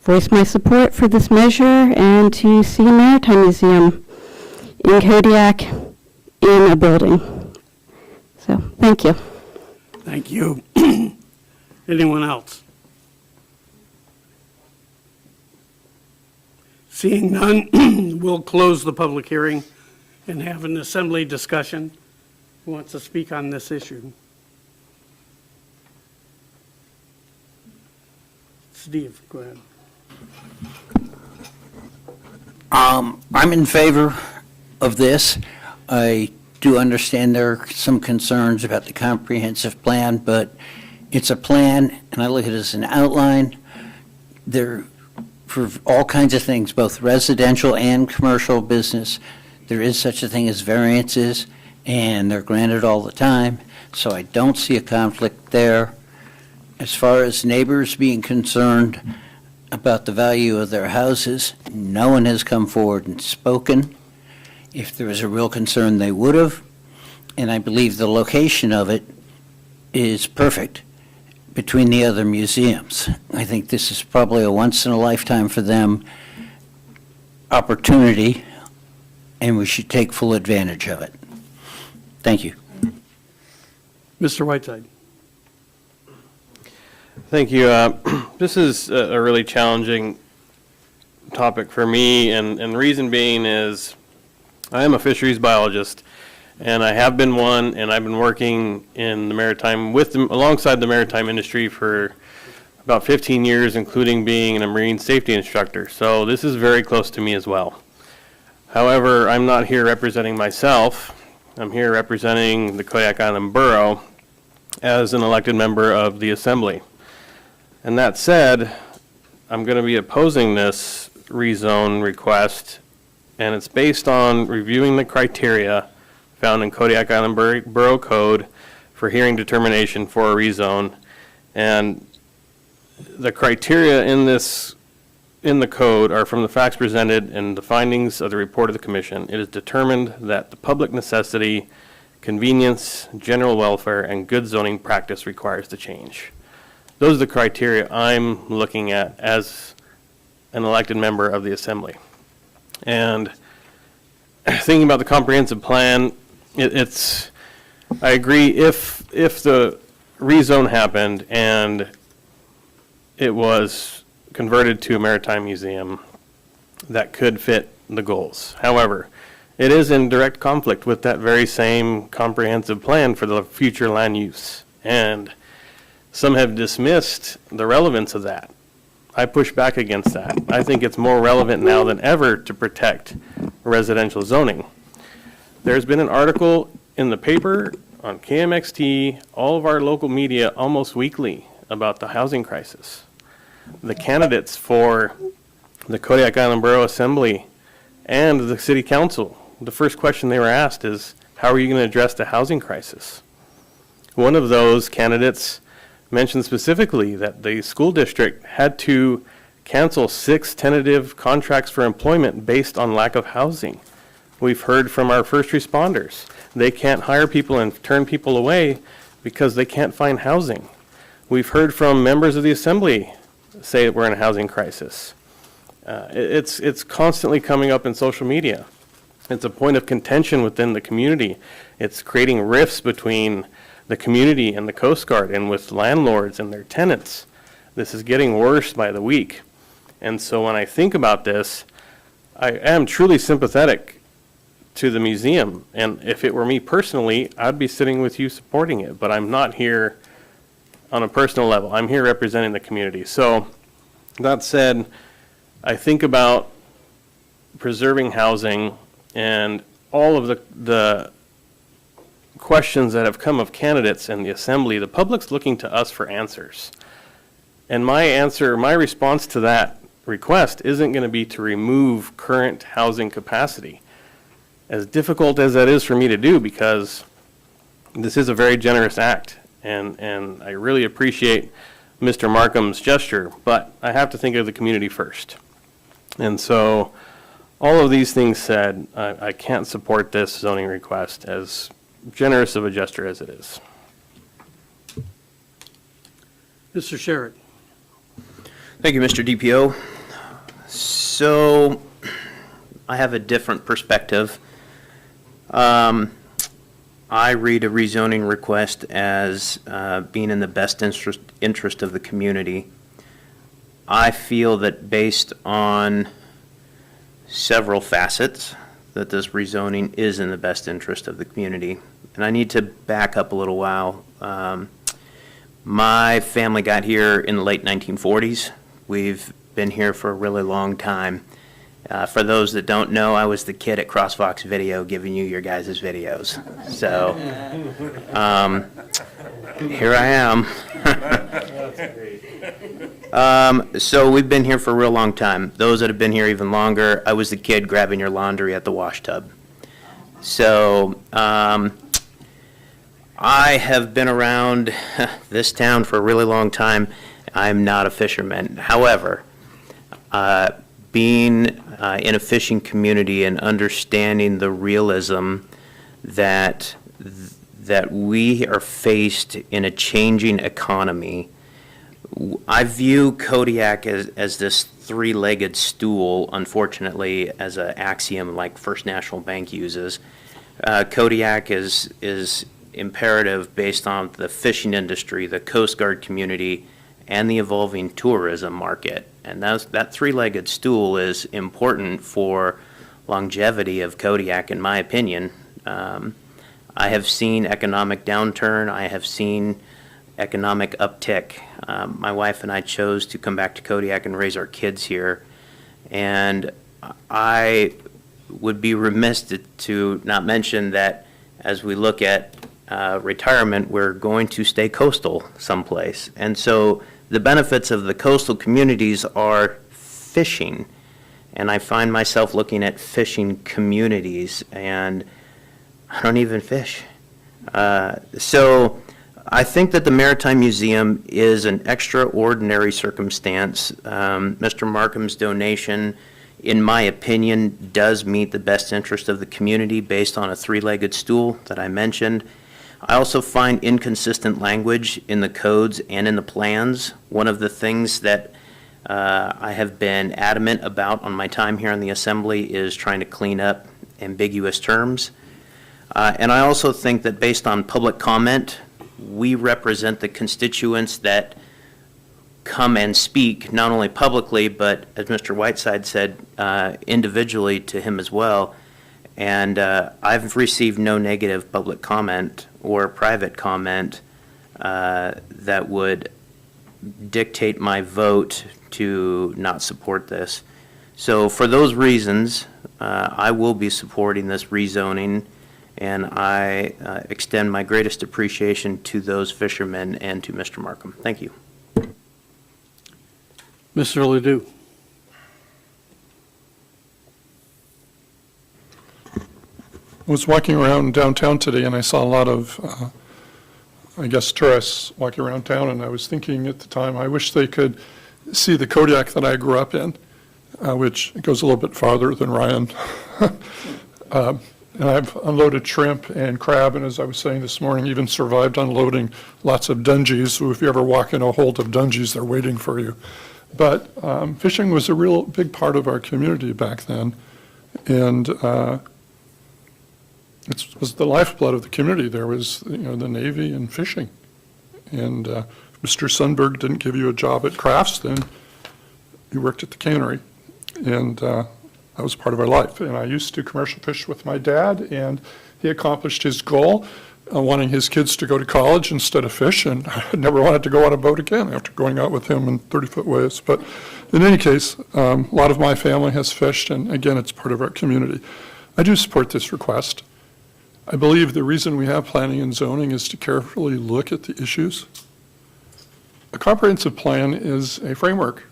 voice my support for this measure and to see a maritime museum in Kodiak in a building. So, thank you. Thank you. Anyone else? Seeing none, we'll close the public hearing and have an assembly discussion. Who wants to speak on this issue? Steve, go ahead. I'm in favor of this. I do understand there are some concerns about the comprehensive plan, but it's a plan, and I look at it as an outline. There, for all kinds of things, both residential and commercial business, there is such a thing as variances, and they're granted all the time, so I don't see a conflict there. As far as neighbors being concerned about the value of their houses, no one has come forward and spoken. If there was a real concern, they would have, and I believe the location of it is perfect between the other museums. I think this is probably a once-in-a-lifetime for them opportunity, and we should take full advantage of it. Thank you. Mr. Whiteside. Thank you. This is a really challenging topic for me, and the reason being is I am a fisheries biologist, and I have been one, and I've been working in the maritime alongside the maritime industry for about 15 years, including being a marine safety instructor. So this is very close to me as well. However, I'm not here representing myself. I'm here representing the Kodiak Island Borough as an elected member of the Assembly. And that said, I'm going to be opposing this rezone request, and it's based on reviewing the criteria found in Kodiak Island Borough Code for hearing determination for a rezone. And the criteria in the code are from the facts presented and the findings of the report of the commission. It is determined that the public necessity, convenience, general welfare, and good zoning practice requires the change. Those are the criteria I'm looking at as an elected member of the Assembly. And thinking about the comprehensive plan, I agree if the rezone happened and it was converted to a maritime museum, that could fit the goals. However, it is in direct conflict with that very same comprehensive plan for the future land use. And some have dismissed the relevance of that. I push back against that. I think it's more relevant now than ever to protect residential zoning. There's been an article in the paper, on KMXT, all of our local media almost weekly about the housing crisis. The candidates for the Kodiak Island Borough Assembly and the City Council, the first question they were asked is, how are you going to address the housing crisis? One of those candidates mentioned specifically that the school district had to cancel 6 tentative contracts for employment based on lack of housing. We've heard from our first responders. They can't hire people and turn people away because they can't find housing. We've heard from members of the Assembly say that we're in a housing crisis. It's constantly coming up in social media. It's a point of contention within the community. It's creating rifts between the community and the Coast Guard and with landlords and their tenants. This is getting worse by the week. And so when I think about this, I am truly sympathetic to the museum. And if it were me personally, I'd be sitting with you supporting it. But I'm not here on a personal level. I'm here representing the community. So that said, I think about preserving housing and all of the questions that have come of candidates in the Assembly. The public's looking to us for answers. And my response to that request isn't going to be to remove current housing capacity. As difficult as that is for me to do, because this is a very generous act, and I really appreciate Mr. Markham's gesture, but I have to think of the community first. And so, all of these things said, I can't support this zoning request, as generous of a gesture as it is. Mr. Sherritt. Thank you, Mr. DPO. So I have a different perspective. I read a rezoning request as being in the best interest of the community. I feel that based on several facets, that this rezoning is in the best interest of the community. And I need to back up a little while. My family got here in the late 1940s. We've been here for a really long time. For those that don't know, I was the kid at CrossVox Video giving you your guys' videos. So here I am. So we've been here for a real long time. Those that have been here even longer, I was the kid grabbing your laundry at the wash tub. So I have been around this town for a really long time. I'm not a fisherman. However, being in a fishing community and understanding the realism that we are faced in a changing economy, I view Kodiak as this three-legged stool, unfortunately, as an axiom like First National Bank uses. Kodiak is imperative based on the fishing industry, the Coast Guard community, and the evolving tourism market. And that three-legged stool is important for longevity of Kodiak, in my opinion. I have seen economic downturn. I have seen economic uptick. My wife and I chose to come back to Kodiak and raise our kids here. And I would be remiss to not mention that as we look at retirement, we're going to stay coastal someplace. And so the benefits of the coastal communities are fishing. And I find myself looking at fishing communities, and I don't even fish. So I think that the Maritime Museum is an extraordinary circumstance. Mr. Markham's donation, in my opinion, does meet the best interest of the community based on a three-legged stool that I mentioned. I also find inconsistent language in the codes and in the plans. One of the things that I have been adamant about on my time here in the Assembly is trying to clean up ambiguous terms. And I also think that based on public comment, we represent the constituents that come and speak, not only publicly, but as Mr. Whiteside said, individually to him as well. And I've received no negative public comment or private comment that would dictate my vote to not support this. So for those reasons, I will be supporting this rezoning, and I extend my greatest appreciation to those fishermen and to Mr. Markham. Thank you. Mr. Ledoux. I was walking around downtown today and I saw a lot of, tourists walking around town, and I was thinking at the time, I wish they could see the Kodiak that I grew up in, which goes a little bit farther than Ryan. And I've unloaded shrimp and crab, and as I was saying this morning, even survived unloading lots of dungeons. So if you ever walk in a hold of dungeons, they're waiting for you. But fishing was a real big part of our community back then. And it was the lifeblood of the community. There was, the Navy and fishing. And Mr. Sundberg didn't give you a job at Crafts, then you worked at the cannery. And that was part of our life. And I used to commercial fish with my dad, and he accomplished his goal, wanting his kids to go to college instead of fish, and I never wanted to go on a boat again after going out with him in 30-foot waves. But in any case, a lot of my family has fished, and again, it's part of our community. I do support this request. I believe the reason we have planning and zoning is to carefully look at the issues. A comprehensive plan is a framework.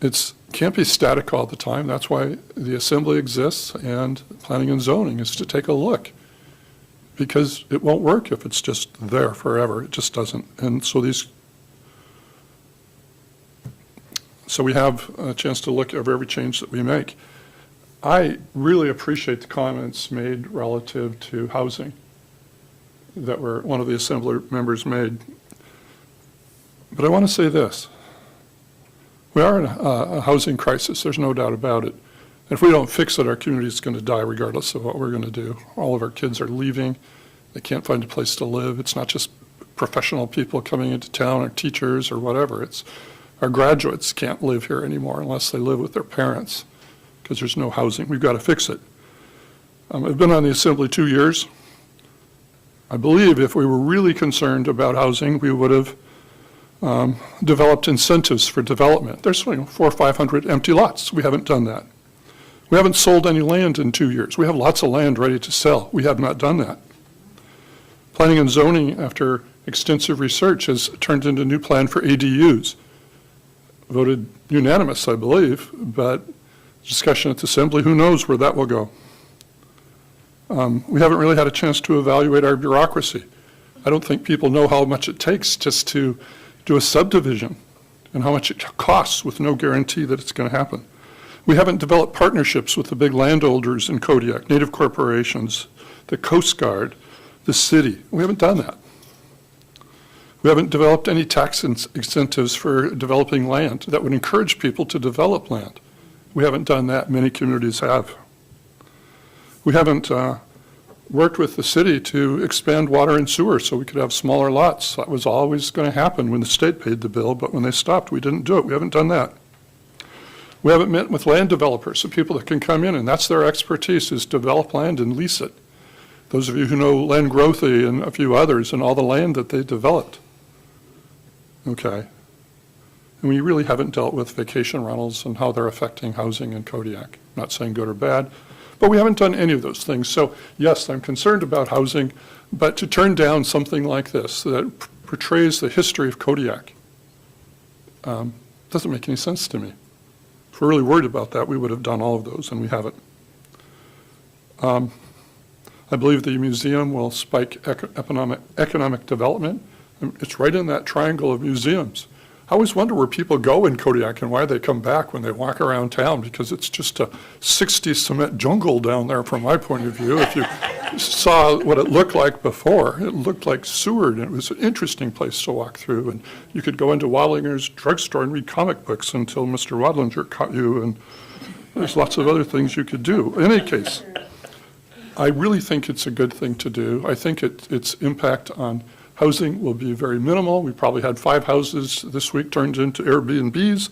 It can't be static all the time. That's why the Assembly exists, and planning and zoning is to take a look, because it won't work if it's just there forever. It just doesn't. And so we have a chance to look at every change that we make. I really appreciate the comments made relative to housing that one of the Assembly members made. But I want to say this. We are in a housing crisis, there's no doubt about it. If we don't fix it, our community is going to die regardless of what we're going to do. All of our kids are leaving. They can't find a place to live. It's not just professional people coming into town or teachers or whatever. It's our graduates can't live here anymore unless they live with their parents because there's no housing. We've got to fix it. I've been on the Assembly 2 years. I believe if we were really concerned about housing, we would have developed incentives for development. There's 400 or 500 empty lots. We haven't done that. We haven't sold any land in 2 years. We have lots of land ready to sell. We have not done that. Planning and zoning, after extensive research, has turned into a new plan for ADUs. Voted unanimous, I believe, but discussion at the Assembly, who knows where that will go. We haven't really had a chance to evaluate our bureaucracy. I don't think people know how much it takes just to do a subdivision and how much it costs with no guarantee that it's going to happen. We haven't developed partnerships with the big landowners in Kodiak, native corporations, the Coast Guard, the city. We haven't done that. We haven't developed any tax incentives for developing land that would encourage people to develop land. We haven't done that. Many communities have. We haven't worked with the city to expand water and sewer so we could have smaller lots. That was always going to happen when the state paid the bill, but when they stopped, we didn't do it. We haven't done that. We haven't met with land developers, so people that can come in, and that's their expertise, is develop land and lease it. Those of you who know Len Grothe and a few others and all the land that they developed. Okay. And we really haven't dealt with vacation rentals and how they're affecting housing in Kodiak. I'm not saying good or bad, but we haven't done any of those things. So yes, I'm concerned about housing, but to turn down something like this that portrays the history of Kodiak doesn't make any sense to me. If we're really worried about that, we would have done all of those, and we haven't. I believe the museum will spike economic development. It's right in that triangle of museums. I always wonder where people go in Kodiak and why they come back when they walk around town, because it's just a 60s cement jungle down there from my point of view. If you saw what it looked like before, it looked like Seward, and it was an interesting place to walk through. And you could go into Wadlinger's drugstore and read comic books until Mr. Wadlinger caught you, and there's lots of other things you could do. In any case, I really think it's a good thing to do. I think its impact on housing will be very minimal. We probably had 5 houses this week turned into Airbnbs.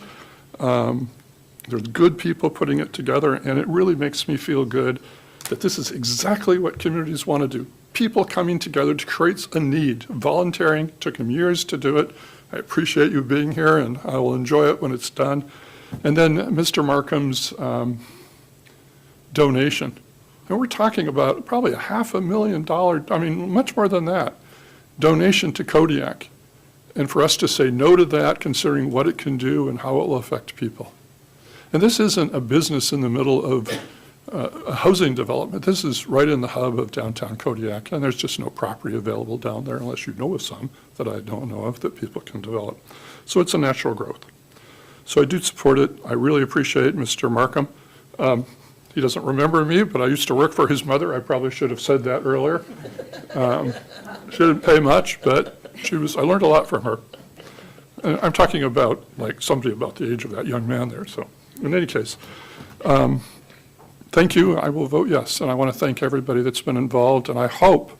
There's good people putting it together, and it really makes me feel good that this is exactly what communities want to do. People coming together to create a need. Volunteering took them years to do it. I appreciate you being here, and I will enjoy it when it's done. And then Mr. Markham's donation. And we're talking about probably a $500,000, I mean, much more than that, donation to Kodiak. And for us to say no to that, considering what it can do and how it will affect people. And this isn't a business in the middle of a housing development. This is right in the hub of downtown Kodiak, and there's just no property available down there unless you know of some that I don't know of that people can develop. So it's a natural growth. So I do support it. I really appreciate Mr. Markham. He doesn't remember me, but I used to work for his mother. I probably should have said that earlier. She didn't pay much, but I learned a lot from her. And I'm talking about like somebody about the age of that young man there. So in any case, thank you. I will vote yes. And I want to thank everybody that's been involved. And I hope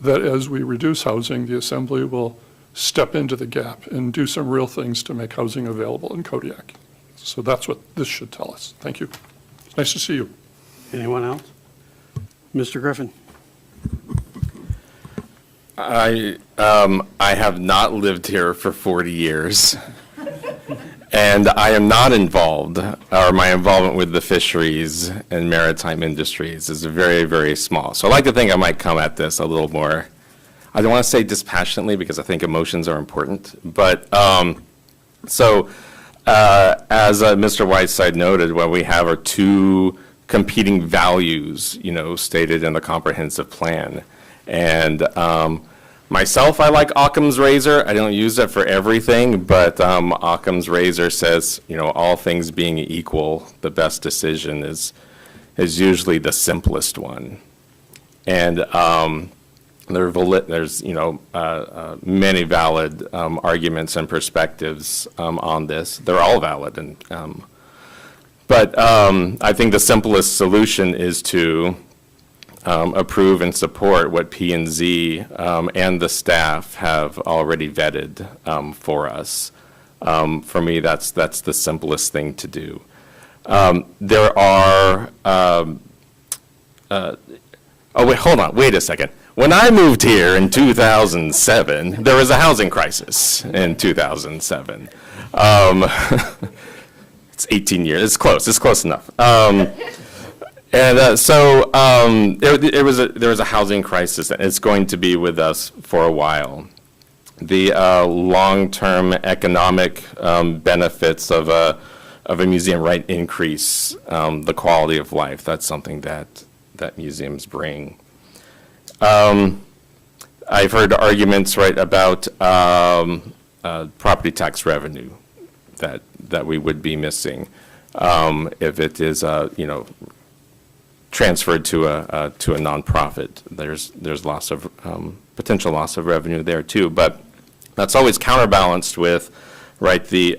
that as we reduce housing, the Assembly will step into the gap and do some real things to make housing available in Kodiak. So that's what this should tell us. Thank you. Nice to see you. Anyone else? Mr. Griffin? I have not lived here for 40 years, and I am not involved, or my involvement with the fisheries and maritime industries is very, very small. So I like to think I might come at this a little more, I don't want to say dispassionately because I think emotions are important, but as Mr. Whiteside noted, what we have are 2 competing values, stated in the comprehensive plan. And myself, I like Occam's razor. I don't use it for everything, but Occam's razor says, all things being equal, the best decision is usually the simplest one. And there's many valid arguments and perspectives on this. They're all valid, but I think the simplest solution is to approve and support what P&Z and the staff have already vetted for us. For me, that's the simplest thing to do. There are. Wait a second. When I moved here in 2007, there was a housing crisis in 2007. It's 18 years. It's close enough. There was a housing crisis, and it's going to be with us for a while. The long-term economic benefits of a museum increase the quality of life. That's something that museums bring. I've heard arguments about property tax revenue that we would be missing if it is transferred to a nonprofit. There's potential loss of revenue there too, but that's always counterbalanced with the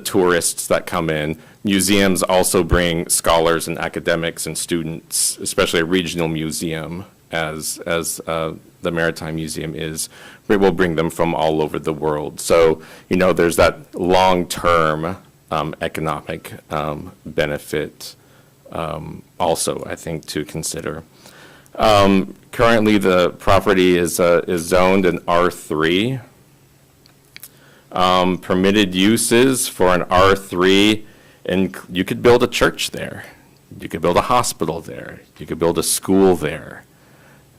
tourists that come in. Museums also bring scholars and academics and students, especially a regional museum as the Maritime Museum is. We will bring them from all over the world. So, there's that long-term economic benefit also, I think, to consider. Currently, the property is zoned in R3. Permitted uses for an R3, and you could build a church there. You could build a hospital there. You could build a school there.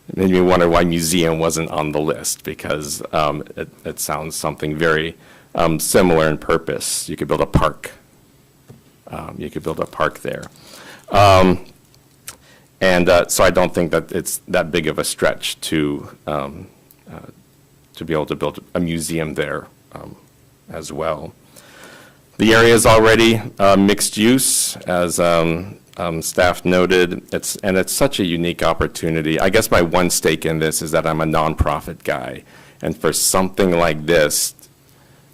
It made me wonder why museum wasn't on the list, because it sounds something very similar in purpose. You could build a park. You could build a park there. So I don't think that it's that big of a stretch to be able to build a museum there as well. The area is already mixed use, as staff noted. It's such a unique opportunity. I guess my one stake in this is that I'm a nonprofit guy, and for something like this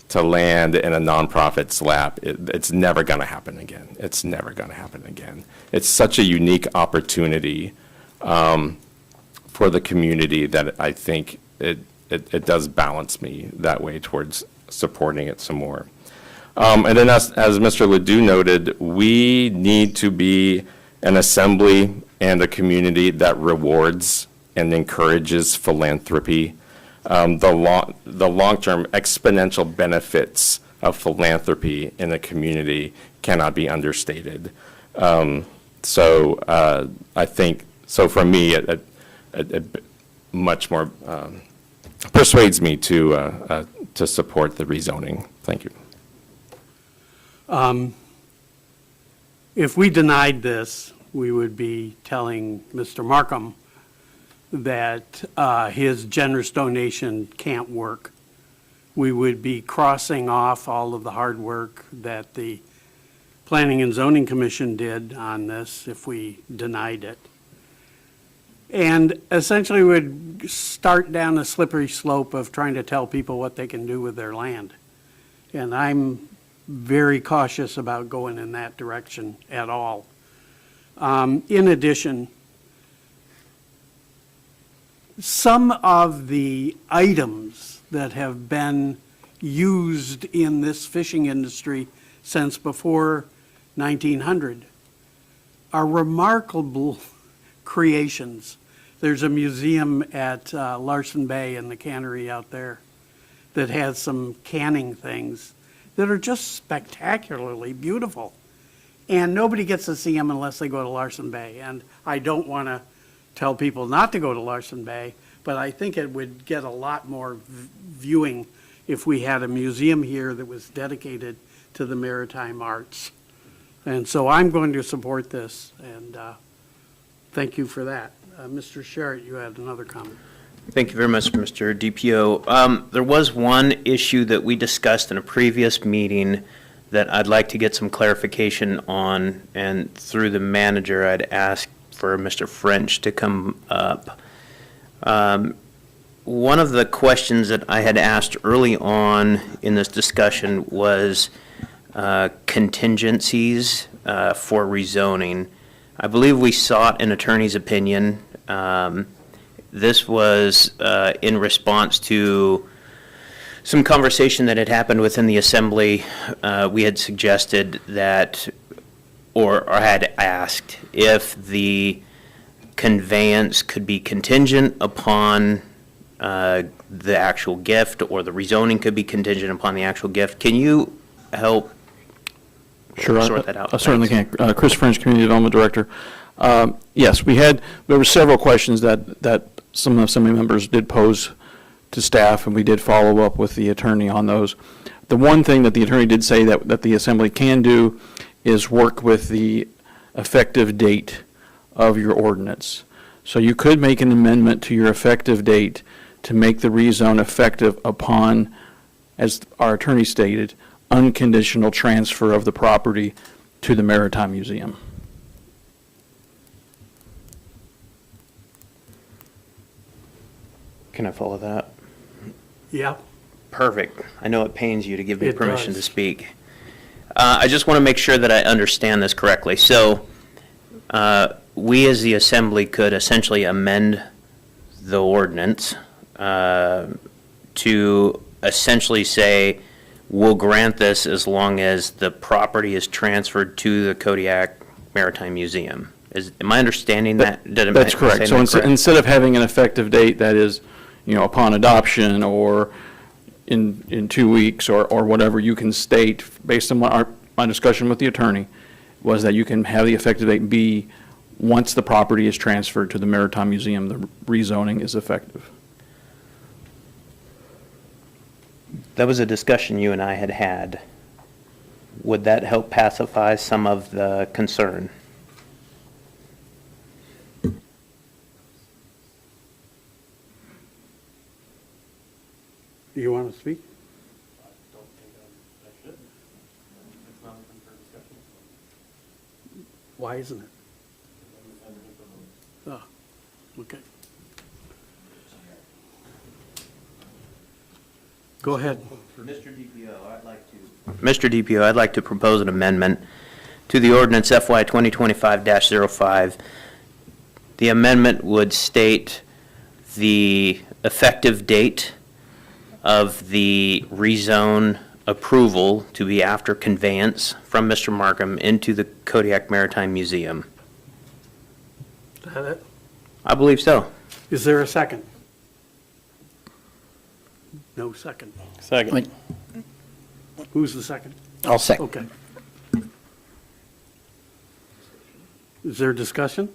to land in a nonprofit's lap, it's never going to happen again. It's never going to happen again. It's such a unique opportunity for the community that I think it does balance me that way towards supporting it some more. And then as Mr. Ledoux noted, we need to be an assembly and a community that rewards and encourages philanthropy. The long-term exponential benefits of philanthropy in a community cannot be understated. I think, so for me, it much more persuades me to support the rezoning. Thank you. If we denied this, we would be telling Mr. Markham that his generous donation can't work. We would be crossing off all of the hard work that the Planning and Zoning Commission did on this if we denied it. And essentially would start down a slippery slope of trying to tell people what they can do with their land. And I'm very cautious about going in that direction at all. In addition, some of the items that have been used in this fishing industry since before 1900 are remarkable creations. There's a museum at Larson Bay in the cannery out there that has some canning things that are just spectacularly beautiful. And nobody gets to see them unless they go to Larson Bay. And I don't want to tell people not to go to Larson Bay, but I think it would get a lot more viewing if we had a museum here that was dedicated to the maritime arts. And so I'm going to support this, and thank you for that. Mr. Sherritt, you had another comment. Thank you very much, Mr. DPO. There was one issue that we discussed in a previous meeting that I'd like to get some clarification on, and through the manager, I'd ask for Mr. French to come up. One of the questions that I had asked early on in this discussion was contingencies for rezoning. I believe we sought an attorney's opinion. This was in response to some conversation that had happened within the assembly. We had suggested that, or had asked, if the conveyance could be contingent upon the actual gift, or the rezoning could be contingent upon the actual gift. Can you help sort that out? I certainly can. Chris French, Community Development Director. Yes, there were several questions that some assembly members did pose to staff, and we did follow up with the attorney on those. The one thing that the attorney did say that the assembly can do is work with the effective date of your ordinance. So you could make an amendment to your effective date to make the rezone effective upon, as our attorney stated, unconditional transfer of the property to the Maritime Museum. Can I follow that? Yeah. Perfect. I know it pains you to give me It permission does. to speak. I just want to make sure that I understand this correctly. So we as the assembly could essentially amend the ordinance to essentially say, we'll grant this as long as the property is transferred to the Kodiak Maritime Museum. Am I understanding that? That's correct. So instead of having an effective date that is, upon adoption or in 2 weeks or whatever, you can state, based on my discussion with the attorney, was that you can have the effective date be once the property is transferred to the Maritime Museum, the rezoning is effective. That was a discussion you and I had had. Would that help pacify some of the concern? Do you want to speak? Why isn't it? Oh, okay. Go ahead. Mr. DPO, I'd like to propose an amendment to the ordinance FY 2025-05. The amendment would state the effective date of the rezone approval to be after conveyance from Mr. Markham into the Kodiak Maritime Museum. Is that it? I believe so. Is there a second? No second. Second. Wait. Who's the second? I'll second. Okay. Is there discussion?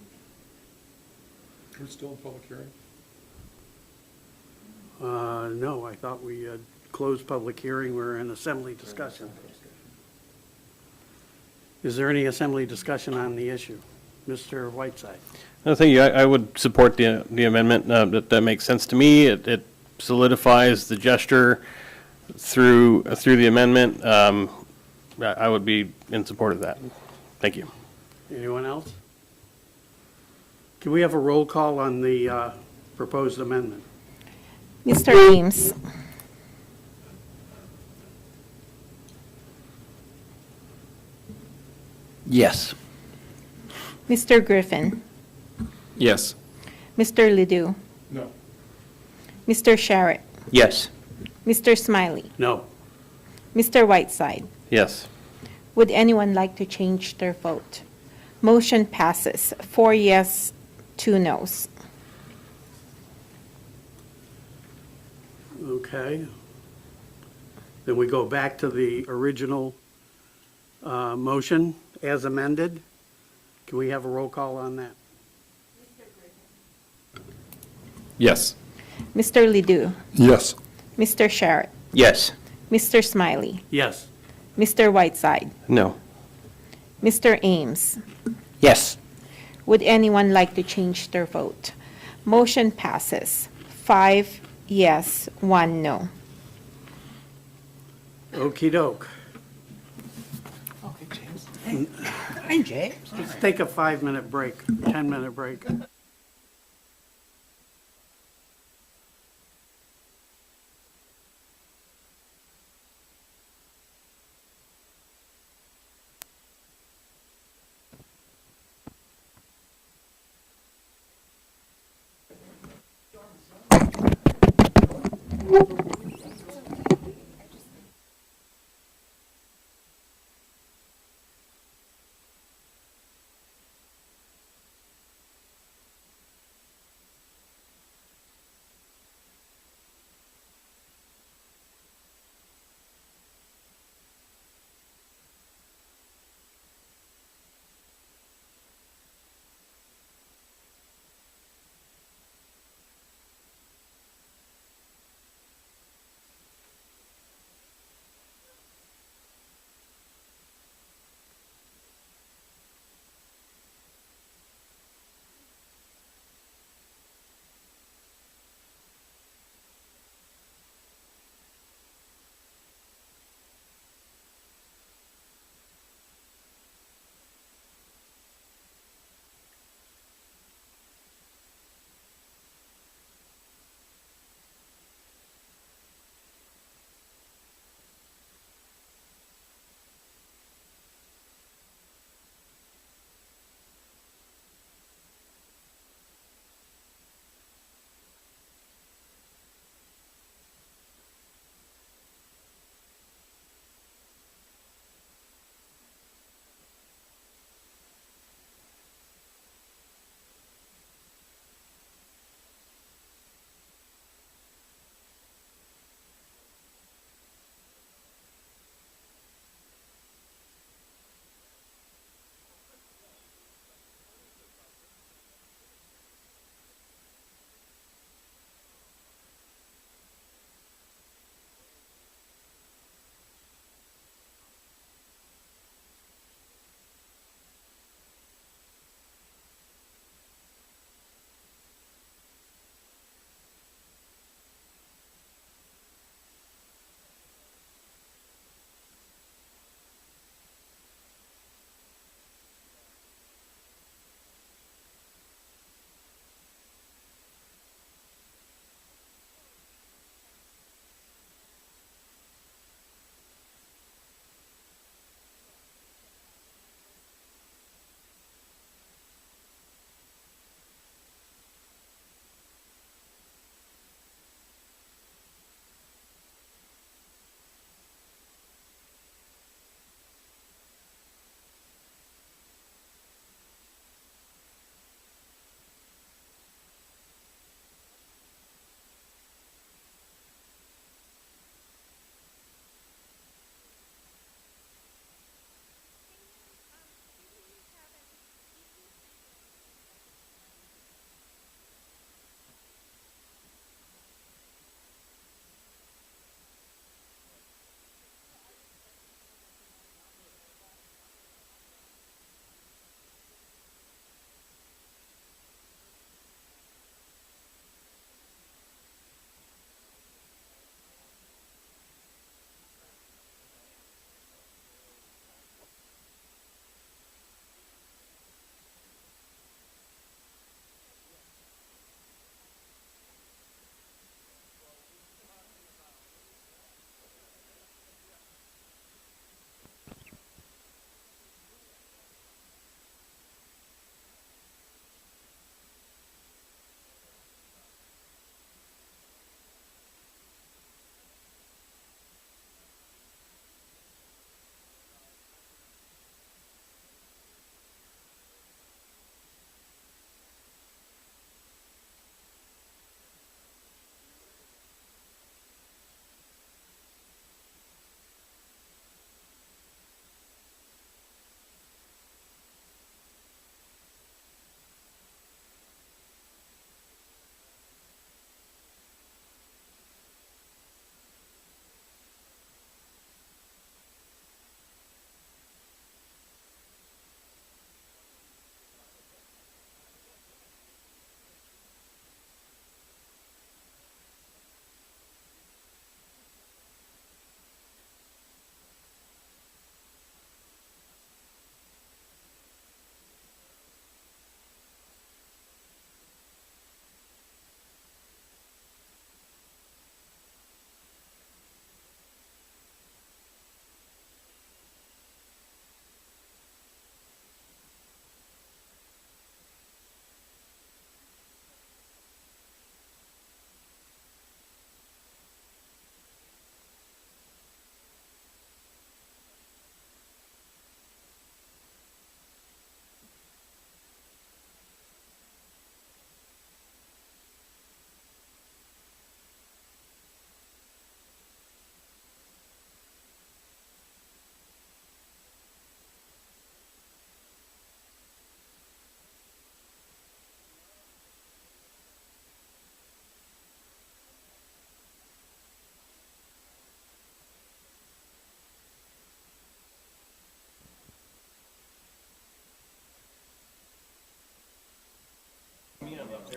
We're still in public hearing. No, I thought we had closed public hearing. We're in assembly discussion. Is there any assembly discussion on the issue? Mr. Whiteside? No, thank you. I would support the amendment. That makes sense to me. It solidifies the gesture through the amendment. I would be in support of that. Thank you. Anyone else? Can we have a roll call on the proposed amendment? Mr. Ames. Yes. Mr. Griffin. Yes. Mr. Ledoux. No. Mr. Sharrett. Yes. Mr. Smiley. No. Mr. Whiteside. Yes. Would anyone like to change their vote? Motion passes. 4 yes, 2 noes. Okay. Then we go back to the original motion as amended. Can we have a roll call on that? Yes. Mr. Ledoux. Yes. Mr. Sharrett. Yes. Mr. Smiley. Yes. Mr. Whiteside. No. Mr. Ames. Yes. Would anyone like to change their vote? Motion passes. 5 yes, 1 no. Okey doke. Okay, James. Hey, James. Let's take a 5-minute break, 10-minute break.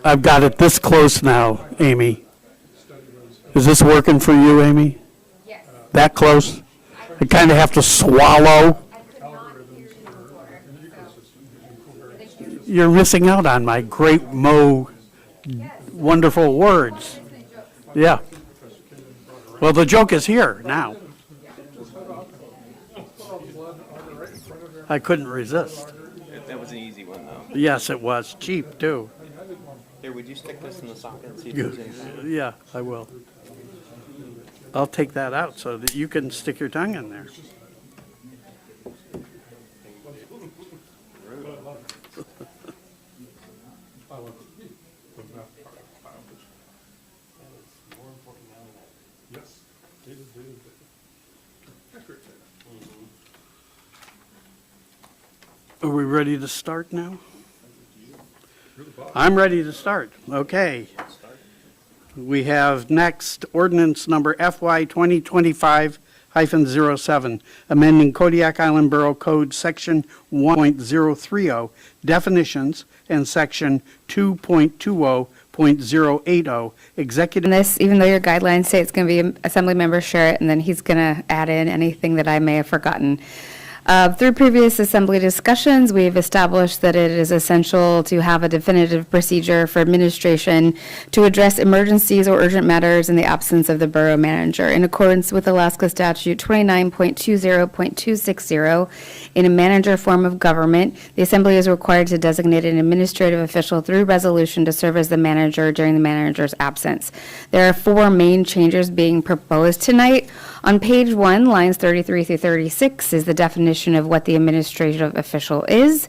I've got it this close now, Amy. Is this working for you, Amy? Yes. That close? I kind of have to swallow. You're missing out on my great wonderful words. Yeah. Well, the joke is here now. I couldn't resist. That was an easy one, though. Yes, it was. Cheap, too. Here, would you stick this in the socket and see if there's anything? Yeah, I will. I'll take that out so that you can stick your tongue in there. Are we ready to start now? I'm ready to start. Okay. We have next ordinance number FY 2025-07, amending Kodiak Island Borough Code Section 1.030, definitions, and Section 2.20.080, executive. This, even though your guidelines say it's going to be Assemblymember Sherritt, and then he's going to add in anything that I may have forgotten. Through previous assembly discussions, we've established that it is essential to have a definitive procedure for administration to address emergencies or urgent matters in the absence of the borough manager. In accordance with Alaska Statute 29.20.260, in a manager form of government, the assembly is required to designate an administrative official through resolution to serve as the manager during the manager's absence. There are 4 main changes being proposed tonight. On page 1, lines 33 through 36 is the definition of what the administrative official is.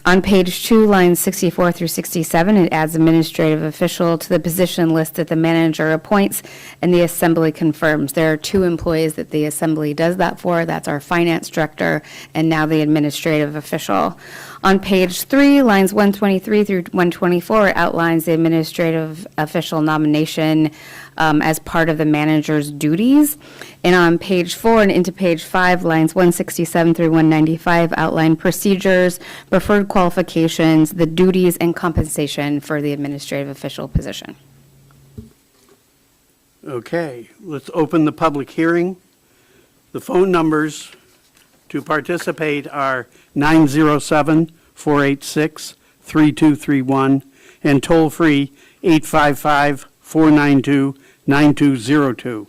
On page 2, lines 64 through 67, it adds administrative official to the position list that the manager appoints and the assembly confirms. There are 2 employees that the assembly does that for. That's our finance director and now the administrative official. On page 3, lines 123 through 124, it outlines the administrative official nomination as part of the manager's duties. And on page 4 and into page 5, lines 167 through 195 outline procedures, preferred qualifications, the duties, and compensation for the administrative official position. Okay, let's open the public hearing. The phone numbers to participate are 907-486-3231 and toll-free 855-492-9202.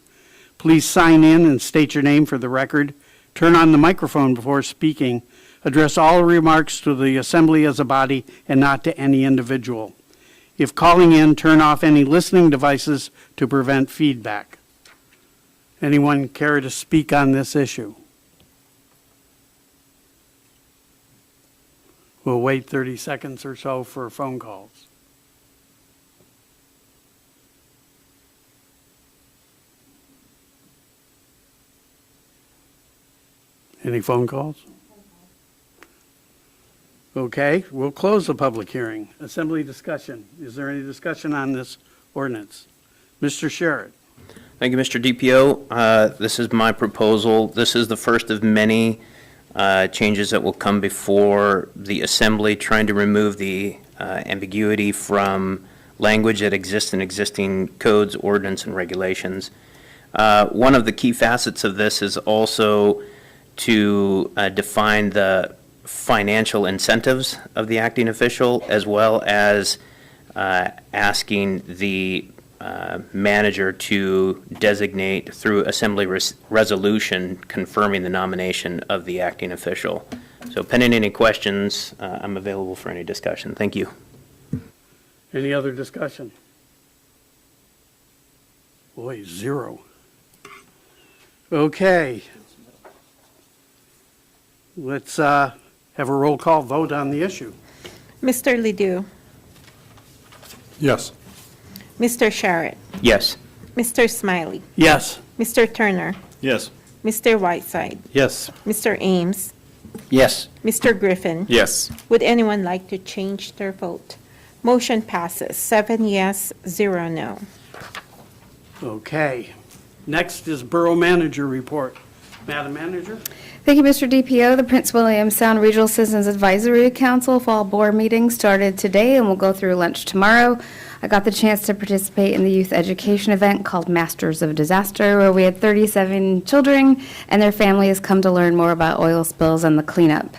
Please sign in and state your name for the record. Turn on the microphone before speaking. Address all remarks to the assembly as a body and not to any individual. If calling in, turn off any listening devices to prevent feedback. Anyone care to speak on this issue? We'll wait 30 seconds or so for phone calls. Any phone calls? Okay, we'll close the public hearing. Assembly discussion. Is there any discussion on this ordinance? Mr. Sherritt. Thank you, Mr. DPO. This is my proposal. This is the first of many changes that will come before the Assembly, trying to remove the ambiguity from language that exists in existing codes, ordinance, and regulations. One of the key facets of this is also to define the financial incentives of the acting official, as well as asking the manager to designate through assembly resolution confirming the nomination of the acting official. So pending any questions, I'm available for any discussion. Thank you. Any other discussion? Boy, 0. Okay. Let's have a roll call vote on the issue. Mr. Ledoux? Yes. Mr. Sherritt? Yes. Mr. Smiley? Yes. Mr. Turner? Yes. Mr. Whiteside? Yes. Mr. Ames? Yes. Mr. Griffin? Yes. Would anyone like to change their vote? Motion passes, 7 yes, 0 no. Okay. Next is Borough Manager Report. Madam Manager? Thank you, Mr. DPO. The Prince William Sound Regional Citizens Advisory Council Fall Board meeting started today and will go through lunch tomorrow. I got the chance to participate in the youth education event called Masters of Disaster, where we had 37 children and their families come to learn more about oil spills and the cleanup.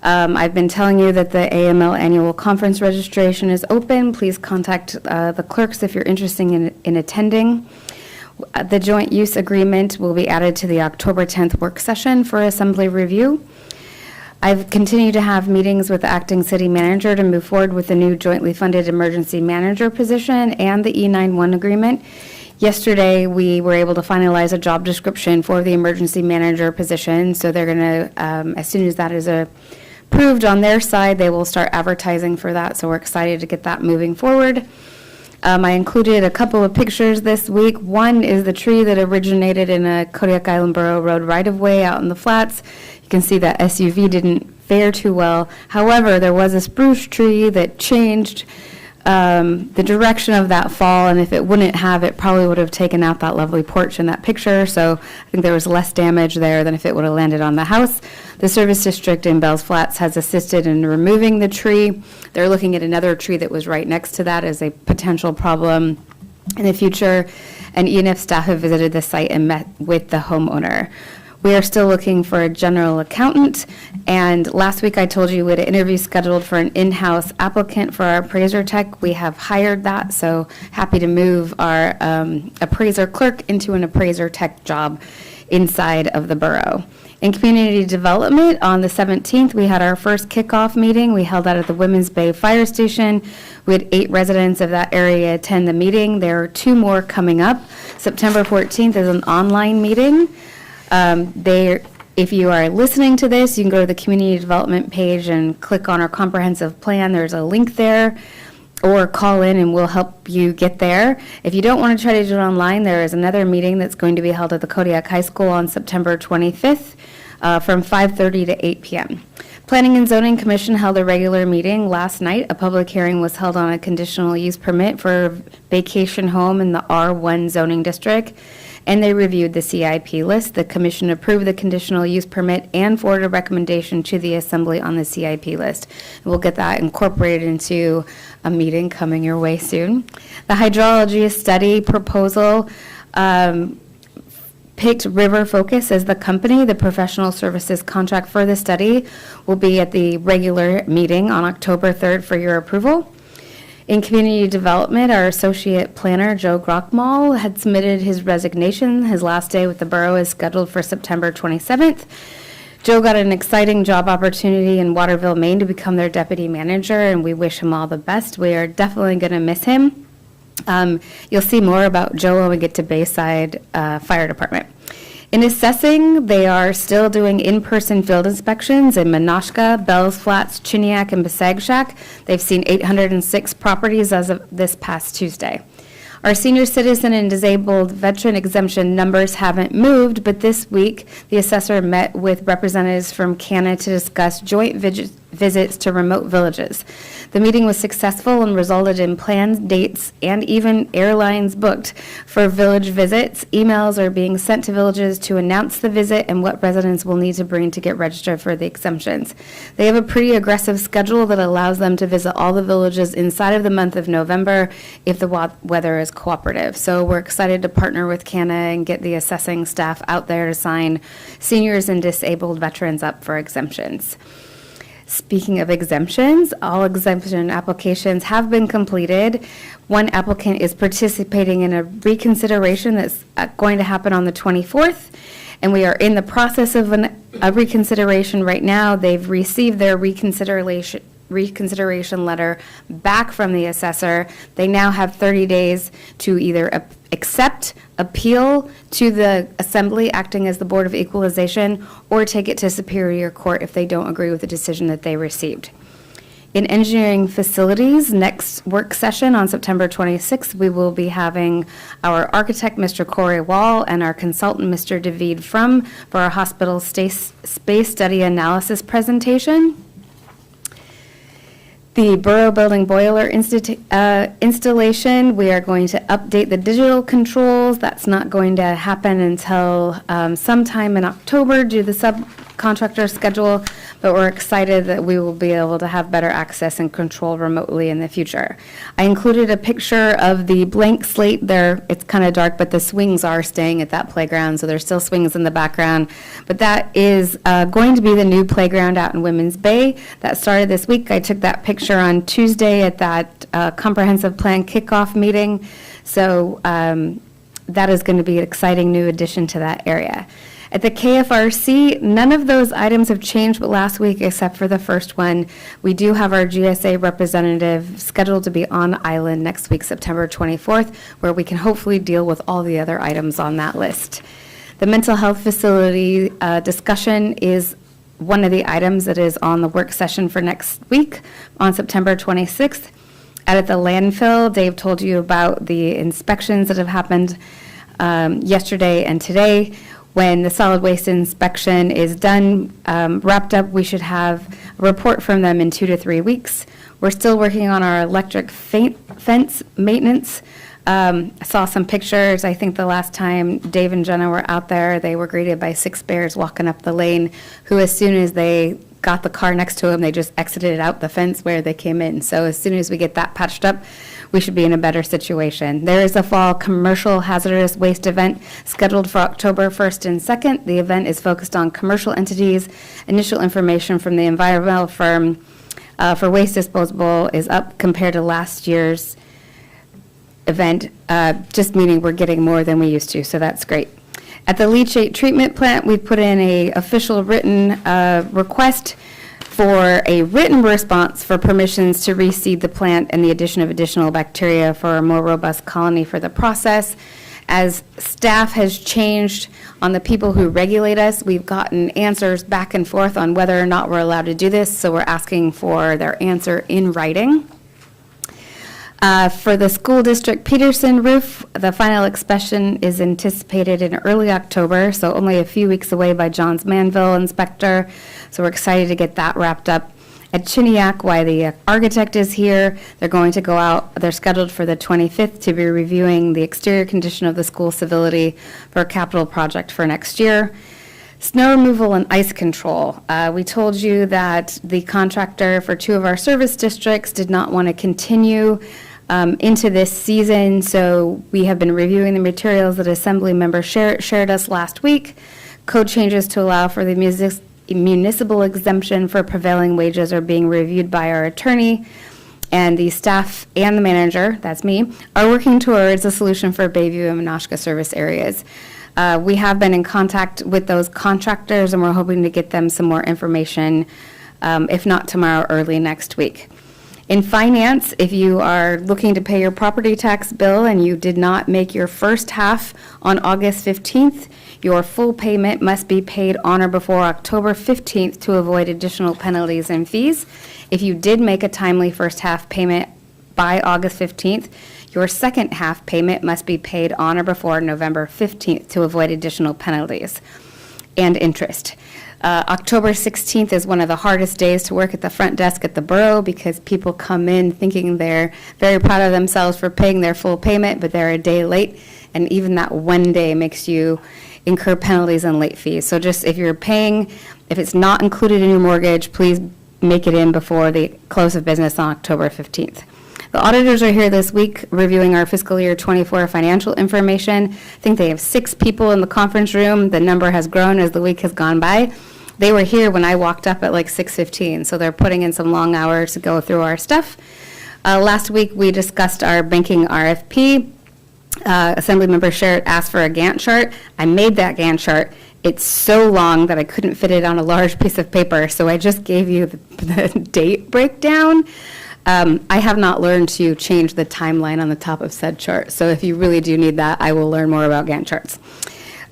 I've been telling you that the AML annual conference registration is open. Please contact the clerks if you're interested in attending. The joint use agreement will be added to the October 10th work session for assembly review. I've continued to have meetings with the acting city manager to move forward with the new jointly funded emergency manager position and the E91 agreement. Yesterday, we were able to finalize a job description for the emergency manager position, so they're going to, as soon as that is approved on their side, they will start advertising for that, so we're excited to get that moving forward. I included a couple of pictures this week. One is the tree that originated in a Kodiak Island Borough Road right-of-way out in the flats. You can see that SUV didn't fare too well. However, there was a spruce tree that changed the direction of that fall, and if it wouldn't have, it probably would have taken out that lovely porch in that picture. So I think there was less damage there than if it would have landed on the house. The service district in Bells Flats has assisted in removing the tree. They're looking at another tree that was right next to that as a potential problem in the future. And E&F staff have visited the site and met with the homeowner. We are still looking for a general accountant, and last week I told you we had an interview scheduled for an in-house applicant for our appraiser tech. We have hired that, so happy to move our appraiser clerk into an appraiser tech job inside of the borough. In community development, on the 17th, we had our first kickoff meeting. We held that at the Women's Bay Fire Station. We had 8 residents of that area attend the meeting. There are 2 more coming up. September 14th is an online meeting. If you are listening to this, you can go to the community development page and click on our comprehensive plan. There's a link there, or call in and we'll help you get there. If you don't want to try to do it online, there is another meeting that's going to be held at the Kodiak High School on September 25th from 5:30 to 8 p.m. Planning and Zoning Commission held a regular meeting last night. A public hearing was held on a conditional use permit for a vacation home in the R1 zoning district, and they reviewed the CIP list. The commission approved the conditional use permit and forwarded a recommendation to the assembly on the CIP list. We'll get that incorporated into a meeting coming your way soon. The hydrology study proposal picked River Focus as the company. The professional services contract for the study will be at the regular meeting on October 3rd for your approval. In community development, our associate planner, Joe Grockmall, had submitted his resignation. His last day with the borough is scheduled for September 27th. Joe got an exciting job opportunity in Waterville, Maine to become their deputy manager, and we wish him all the best. We are definitely going to miss him. You'll see more about Joe when we get to Bayside Fire Department. In assessing, they are still doing in-person field inspections in Menashka, Bells Flats, Chiniak, and Basagshak. They've seen 806 properties as of this past Tuesday. Our senior citizen and disabled veteran exemption numbers haven't moved, but this week, the assessor met with representatives from CANA to discuss joint visits to remote villages. The meeting was successful and resulted in planned dates and even airlines booked for village visits. Emails are being sent to villages to announce the visit and what residents will need to bring to get registered for the exemptions. They have a pretty aggressive schedule that allows them to visit all the villages inside of the month of November if the weather is cooperative. So we're excited to partner with CANA and get the assessing staff out there to sign seniors and disabled veterans up for exemptions. Speaking of exemptions, all exemption applications have been completed. One applicant is participating in a reconsideration that's going to happen on the 24th, and we are in the process of a reconsideration right now. They've received their reconsideration letter back from the assessor. They now have 30 days to either accept, appeal to the assembly acting as the Board of Equalization, or take it to Superior Court if they don't agree with the decision that they received. In engineering facilities, next work session on September 26th, we will be having our architect, Mr. Corey Wall, and our consultant, Mr. David Frum, for our hospital space study analysis presentation. The Borough Building boiler installation, we are going to update the digital controls. That's not going to happen until sometime in October due to the subcontractor schedule, but we're excited that we will be able to have better access and control remotely in the future. I included a picture of the blank slate there. It's kind of dark, but the swings are staying at that playground, so there's still swings in the background. But that is going to be the new playground out in Women's Bay. That started this week. I took that picture on Tuesday at that comprehensive plan kickoff meeting. So that is going to be an exciting new addition to that area. At the KFRC, none of those items have changed but last week except for the first one. We do have our GSA representative scheduled to be on island next week, September 24th, where we can hopefully deal with all the other items on that list. The mental health facility discussion is one of the items that is on the work session for next week on September 26th. Out at the landfill, Dave told you about the inspections that have happened yesterday and today. When the solid waste inspection is done, wrapped up, we should have a report from them in 2 to 3 weeks. We're still working on our electric fence maintenance. I saw some pictures. I think the last time Dave and Jenna were out there, they were greeted by 6 bears walking up the lane, who as soon as they got the car next to them, they just exited out the fence where they came in. So as soon as we get that patched up, we should be in a better situation. There is a fall commercial hazardous waste event scheduled for October 1st and 2nd. The event is focused on commercial entities. Initial information from the environmental firm for waste disposal is up compared to last year's event, just meaning we're getting more than we used to, so that's great. At the leachate treatment plant, we put in a official written request for a written response for permissions to reseed the plant and the addition of additional bacteria for a more robust colony for the process. As staff has changed on the people who regulate us, we've gotten answers back and forth on whether or not we're allowed to do this, so we're asking for their answer in writing. For the school district Peterson roof, the final inspection is anticipated in early October, so only a few weeks away by Johns Manville inspector. So we're excited to get that wrapped up. At Chiniac, while the architect is here, they're going to go out, they're scheduled for the 25th to be reviewing the exterior condition of the school civility for a capital project for next year. Snow removal and ice control. We told you that the contractor for 2 of our service districts did not want to continue into this season, so we have been reviewing the materials that Assembly member shared us last week. Code changes to allow for the municipal exemption for prevailing wages are being reviewed by our attorney, and the staff and the manager, that's me, are working towards a solution for Bayview and Menasha service areas. We have been in contact with those contractors, and we're hoping to get them some more information, if not tomorrow, early next week. In finance, if you are looking to pay your property tax bill and you did not make your first half on August 15th, your full payment must be paid on or before October 15th to avoid additional penalties and fees. If you did make a timely first half payment by August 15th, your second half payment must be paid on or before November 15th to avoid additional penalties and interest. October 16th is one of the hardest days to work at the front desk at the Borough because people come in thinking they're very proud of themselves for paying their full payment, but they're a day late, and even that one day makes you incur penalties and late fees. So just if you're paying, if it's not included in your mortgage, please make it in before the close of business on October 15th. The auditors are here this week reviewing our fiscal year 24 financial information. I think they have 6 people in the conference room. The number has grown as the week has gone by. They were here when I walked up at like 6:15, so they're putting in some long hours to go through our stuff. Last week, we discussed our banking RFP. Assemblymember Sherritt asked for a Gantt chart. I made that Gantt chart. It's so long that I couldn't fit it on a large piece of paper, so I just gave you the date breakdown. I have not learned to change the timeline on the top of said chart, so if you really do need that, I will learn more about Gantt charts.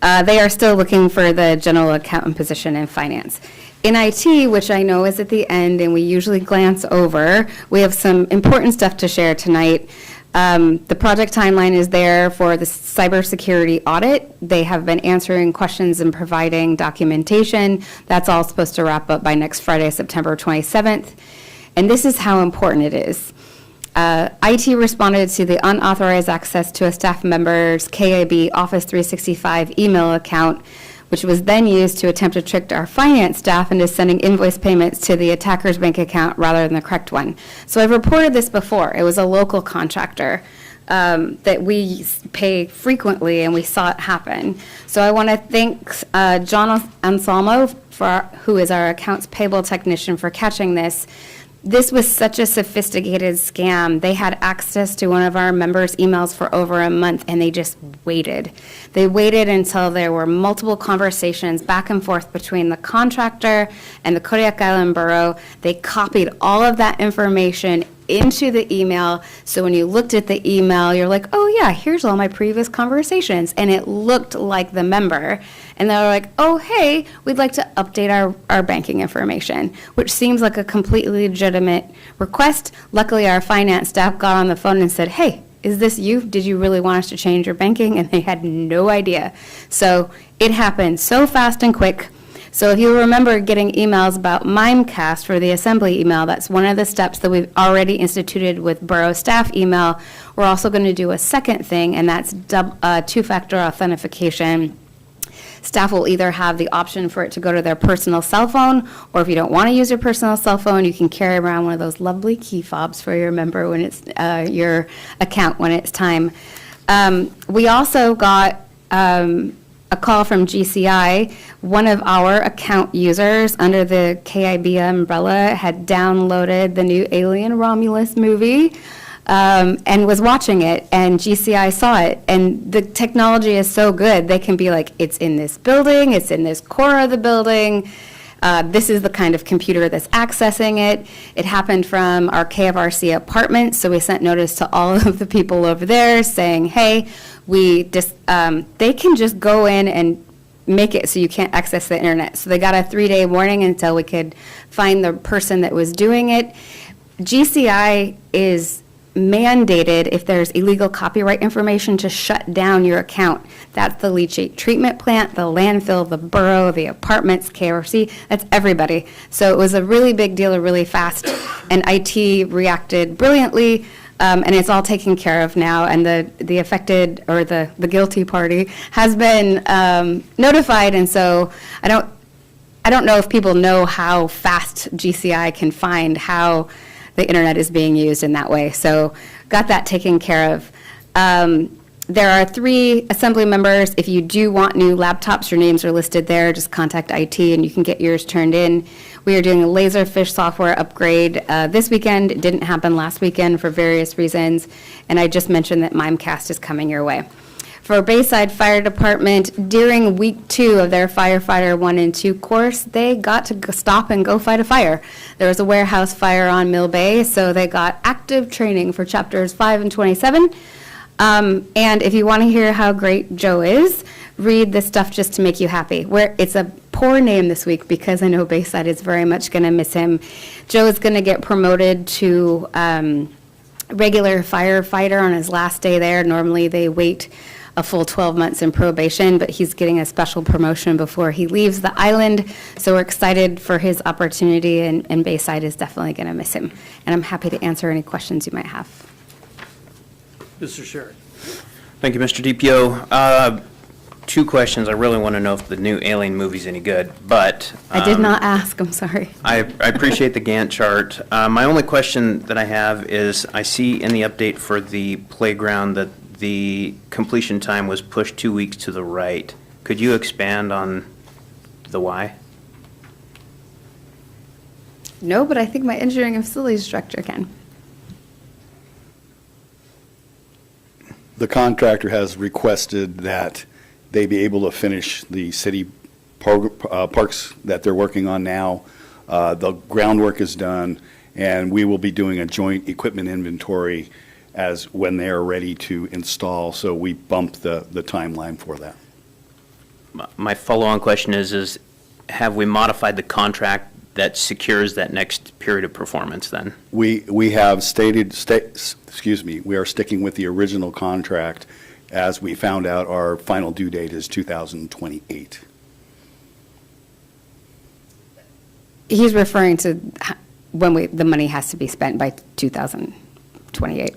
They are still looking for the general accountant position in finance. In IT, which I know is at the end and we usually glance over, we have some important stuff to share tonight. The project timeline is there for the cybersecurity audit. They have been answering questions and providing documentation. That's all supposed to wrap up by next Friday, September 27th. And this is how important it is. IT responded to the unauthorized access to a staff member's KAB Office 365 email account, which was then used to attempt to trick our finance staff into sending invoice payments to the attacker's bank account rather than the correct one. So I've reported this before. It was a local contractor that we pay frequently, and we saw it happen. So I want to thank John Anselmo, who is our accounts payable technician, for catching this. This was such a sophisticated scam. They had access to one of our members' emails for over a month, and they just waited. They waited until there were multiple conversations back and forth between the contractor and the Kodiak Island Borough. They copied all of that information into the email, so when you looked at the email, you're like, oh yeah, here's all my previous conversations, and it looked like the member. And they were like, oh hey, we'd like to update our banking information, which seems like a completely legitimate request. Luckily, our finance staff got on the phone and said, hey, is this you? Did you really want us to change your banking? And they had no idea. So it happened so fast and quick. So if you remember getting emails about Mimecast for the assembly email, that's one of the steps that we've already instituted with Borough staff email. We're also going to do a second thing, and that's two-factor authentication. Staff will either have the option for it to go to their personal cell phone, or if you don't want to use your personal cell phone, you can carry around one of those lovely key fobs for your member when it's your account when it's time. We also got a call from GCI. One of our account users under the KIB umbrella had downloaded the new Alien Romulus movie and was watching it, and GCI saw it. And the technology is so good, they can be like, it's in this building, it's in this core of the building. This is the kind of computer that's accessing it. It happened from our KFRC apartment, so we sent notice to all of the people over there saying, hey, they can just go in and make it so you can't access the internet. So they got a 3-day warning until we could find the person that was doing it. GCI is mandated, if there's illegal copyright information, to shut down your account. That's the leachate treatment plant, the landfill, the borough, the apartments, KRC, that's everybody. So it was a really big deal, really fast, and IT reacted brilliantly, and it's all taken care of now, and the affected, or the guilty party, has been notified, and so I don't know if people know how fast GCI can find how the internet is being used in that way. So got that taken care of. There are 3 assembly members. If you do want new laptops, your names are listed there. Just contact IT and you can get yours turned in. We are doing a Laserfish software upgrade this weekend. It didn't happen last weekend for various reasons. And I just mentioned that Mimecast is coming your way. For Bayside Fire Department, during week 2 of their Firefighter 1 and 2 course, they got to stop and go fight a fire. There was a warehouse fire on Mill Bay, so they got active training for chapters 5 and 27. And if you want to hear how great Joe is, read this stuff just to make you happy. It's a poor name this week because I know Bayside is very much going to miss him. Joe is going to get promoted to regular firefighter on his last day there. Normally they wait a full 12 months in probation, but he's getting a special promotion before he leaves the island. So we're excited for his opportunity, and Bayside is definitely going to miss him. And I'm happy to answer any questions you might have. Mr. Sherrick. Thank you, Mr. DPO. 2 questions. I really want to know if the new Alien movie's any good, but... I did not ask, I'm sorry. I appreciate the Gantt chart. My only question that I have is, I see in the update for the playground that the completion time was pushed 2 weeks to the right. Could you expand on the why? No, but I think my engineering and facilities director can. The contractor has requested that they be able to finish the city parks that they're working on now. The groundwork is done, and we will be doing a joint equipment inventory as when they are ready to install, so we bumped the timeline for that. My follow-on question is have we modified the contract that secures that next period of performance then? We have we are sticking with the original contract. As we found out, our final due date is 2028. He's referring to the money has to be spent by 2028.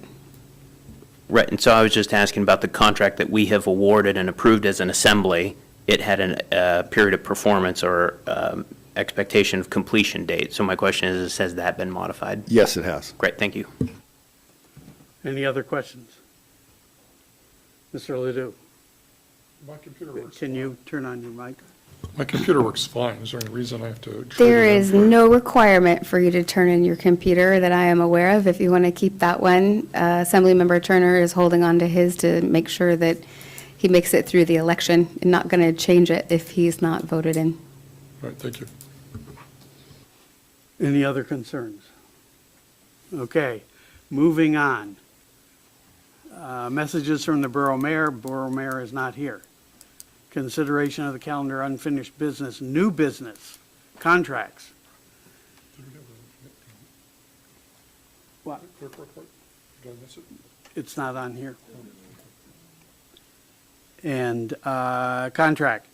Right, and so I was just asking about the contract that we have awarded and approved as an assembly. It had a period of performance or expectation of completion date. So my question is, has that been modified? Yes, it has. Great, thank you. Any other questions? Mr. Ledoux, My computer works. can you turn on your mic? My computer works fine. Is there any reason I have to? There is no requirement for you to turn in your computer that I am aware of. If you want to keep that one, Assemblymember Turner is holding on to his to make sure that he makes it through the election and not going to change it if he's not voted in. All right, thank you. Any other concerns? Okay, moving on. Messages from the Borough Mayor. Borough Mayor is not here. Consideration of the calendar, unfinished business, new business, contracts. What? Clerk report. Did I miss it? It's not on here. And contract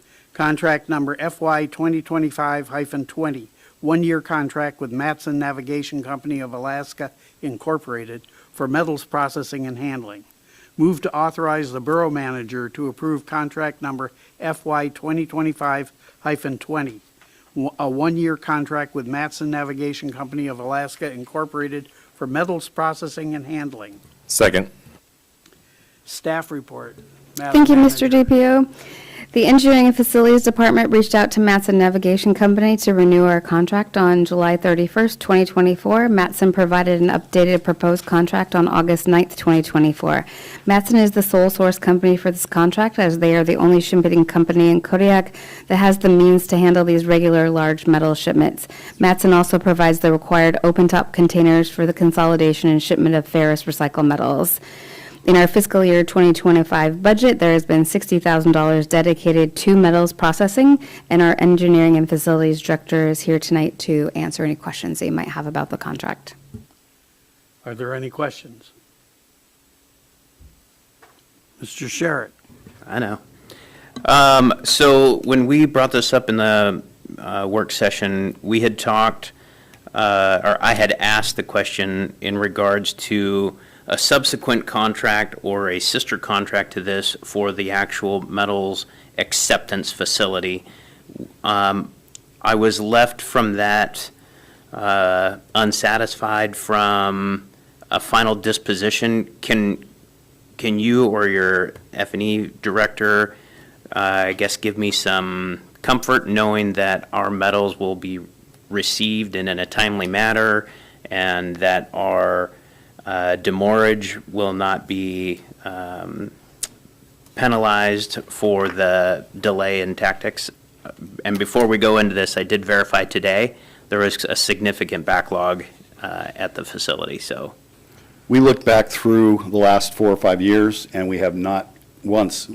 number FY 2025-20, one-year contract with Matson Navigation Company of Alaska Incorporated for metals processing and handling. Move to authorize the borough manager to approve contract number FY 2025-20, a one-year contract with Matson Navigation Company of Alaska Incorporated for metals processing and handling. Second. Staff report. Madam Thank you, Mr. Manager. DPO. The Engineering and Facilities Department reached out to Matson Navigation Company to renew our contract on July 31st, 2024. Matson provided an updated proposed contract on August 9th, 2024. Matson is the sole source company for this contract, as they are the only shipping company in Kodiak that has the means to handle these regular large metal shipments. Matson also provides the required open-top containers for the consolidation and shipment of ferrous recycled metals. In our fiscal year 2025 budget, there has been $60,000 dedicated to metals processing, and our engineering and facilities director is here tonight to answer any questions that you might have about the contract. Are there any questions? Mr. Sherritt? I know. So when we brought this up in the work session, we had talked, or I had asked the question in regards to a subsequent contract or a sister contract to this for the actual metals acceptance facility. I was left from that unsatisfied from a final disposition. Can you or your F&E director, I guess, give me some comfort knowing that our metals will be received in a timely manner and that our demurrage will not be penalized for the delay in tactics? And before we go into this, I did verify today, there is a significant backlog at the facility, so. We looked back through the last 4 or 5 years, and we have not once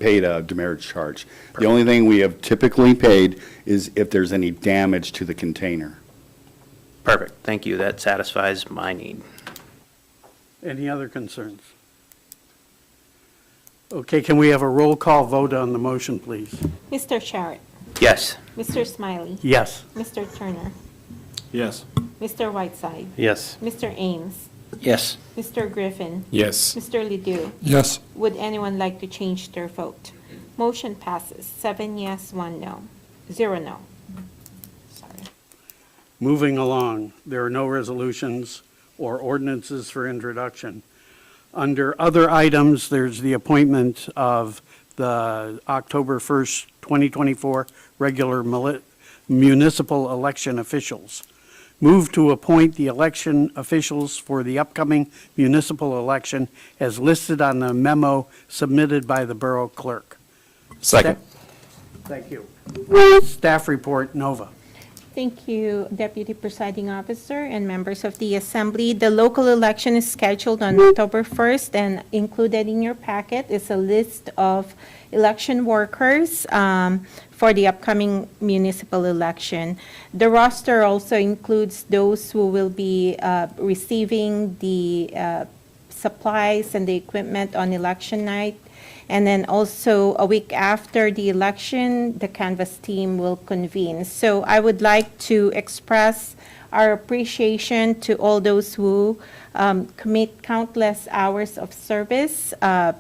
paid a demurrage charge. The only thing we have typically paid is if there's any damage to the container. Perfect, thank you, that satisfies my need. Any other concerns? Okay, can we have a roll call vote on the motion, please? Mr. Sharrett? Yes. Mr. Smiley? Yes. Mr. Turner? Yes. Mr. Whiteside? Yes. Mr. Ames? Yes. Mr. Griffin? Yes. Mr. Ledoux? Yes. Would anyone like to change their vote? Motion passes, 7 yes, 1 no. 0 no. Sorry. Moving along, there are no resolutions or ordinances for introduction. Under other items, there's the appointment of the October 1st, 2024 regular municipal election officials. Move to appoint the election officials for the upcoming municipal election as listed on the memo submitted by the borough clerk. Second. Thank you. Staff report, Nova. Thank you, Deputy Presiding Officer and members of the Assembly. The local election is scheduled on October 1st, and included in your packet is a list of election workers for the upcoming municipal election. The roster also includes those who will be receiving the supplies and the equipment on election night. And then also a week after the election, the canvas team will convene. So I would like to express our appreciation to all those who commit countless hours of service and